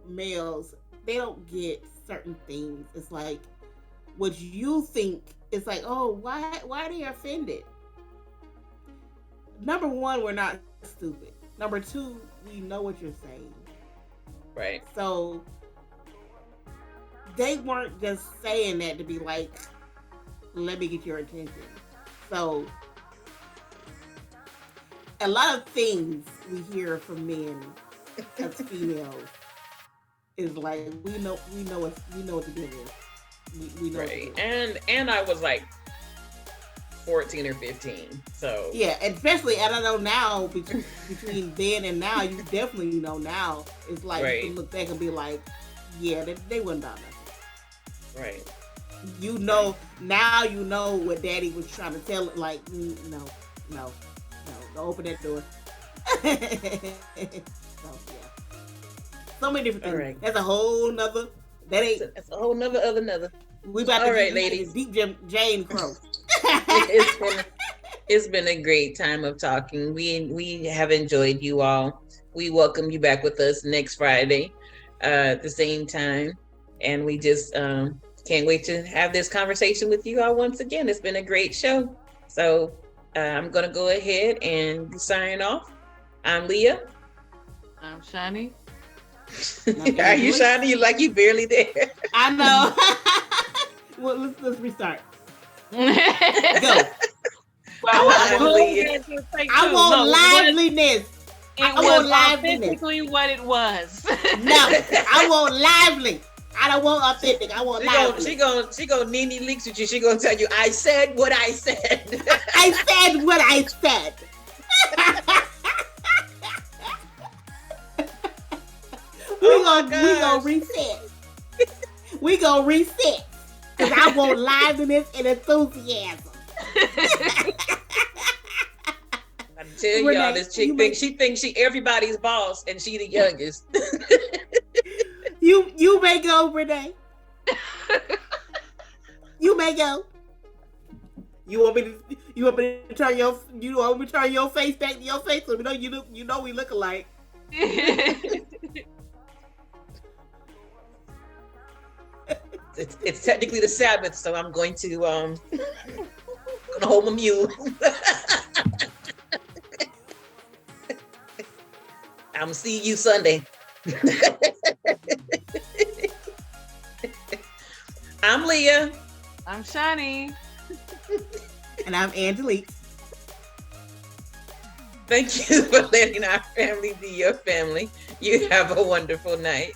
males, they don't get certain things. It's like, what you think, it's like, oh, why are they offended? Number one, we're not stupid. Number two, we know what you're saying. Right. So, they weren't just saying that to be like, let me get your attention. So, a lot of things we hear from men as females is like, we know what to do with. We know right. And I was like 14 or 15. So yeah, and especially, and I know now between then and now, you definitely know now. It's like you can look back and be like, yeah, they wouldn't have nothing. Right. You know, now you know what Daddy was trying to tell it. Like, no, don't open that door. So yeah, so many different things. Right. That's a whole nother. That's a whole nother. We about to ladies. Deep Jane Crow. It's been a great time of talking. We have enjoyed you all. We welcome you back with us next Friday at the same time, and we just can't wait to have this conversation with you all once again. It's been a great show. So I'm gonna go ahead and sign off. I'm Leah. I'm Shani. Are you Shani? You like you barely there. I know. Well, let's restart. Go. I want liveliness. It was authentically what it was. No, I want lively. I don't want authentic. I want lively. She gonna Nene Leaks with you. She gonna tell you, I said what I said. I said what I said. We gonna reset. We gonna reset. Because I want liveliness and enthusiasm. I tell y'all, this chick thinks she everybody's boss and she the youngest. You may go, Renee. You may go. You want me to turn your face back to your face so we know we look alike. It's technically the Sabbath, so I'm going to gonna hold my mule. I'm gonna see you Sunday. I'm Leah. I'm Shani. And I'm Angelique. Thank you for letting our family be your family. You have a wonderful night.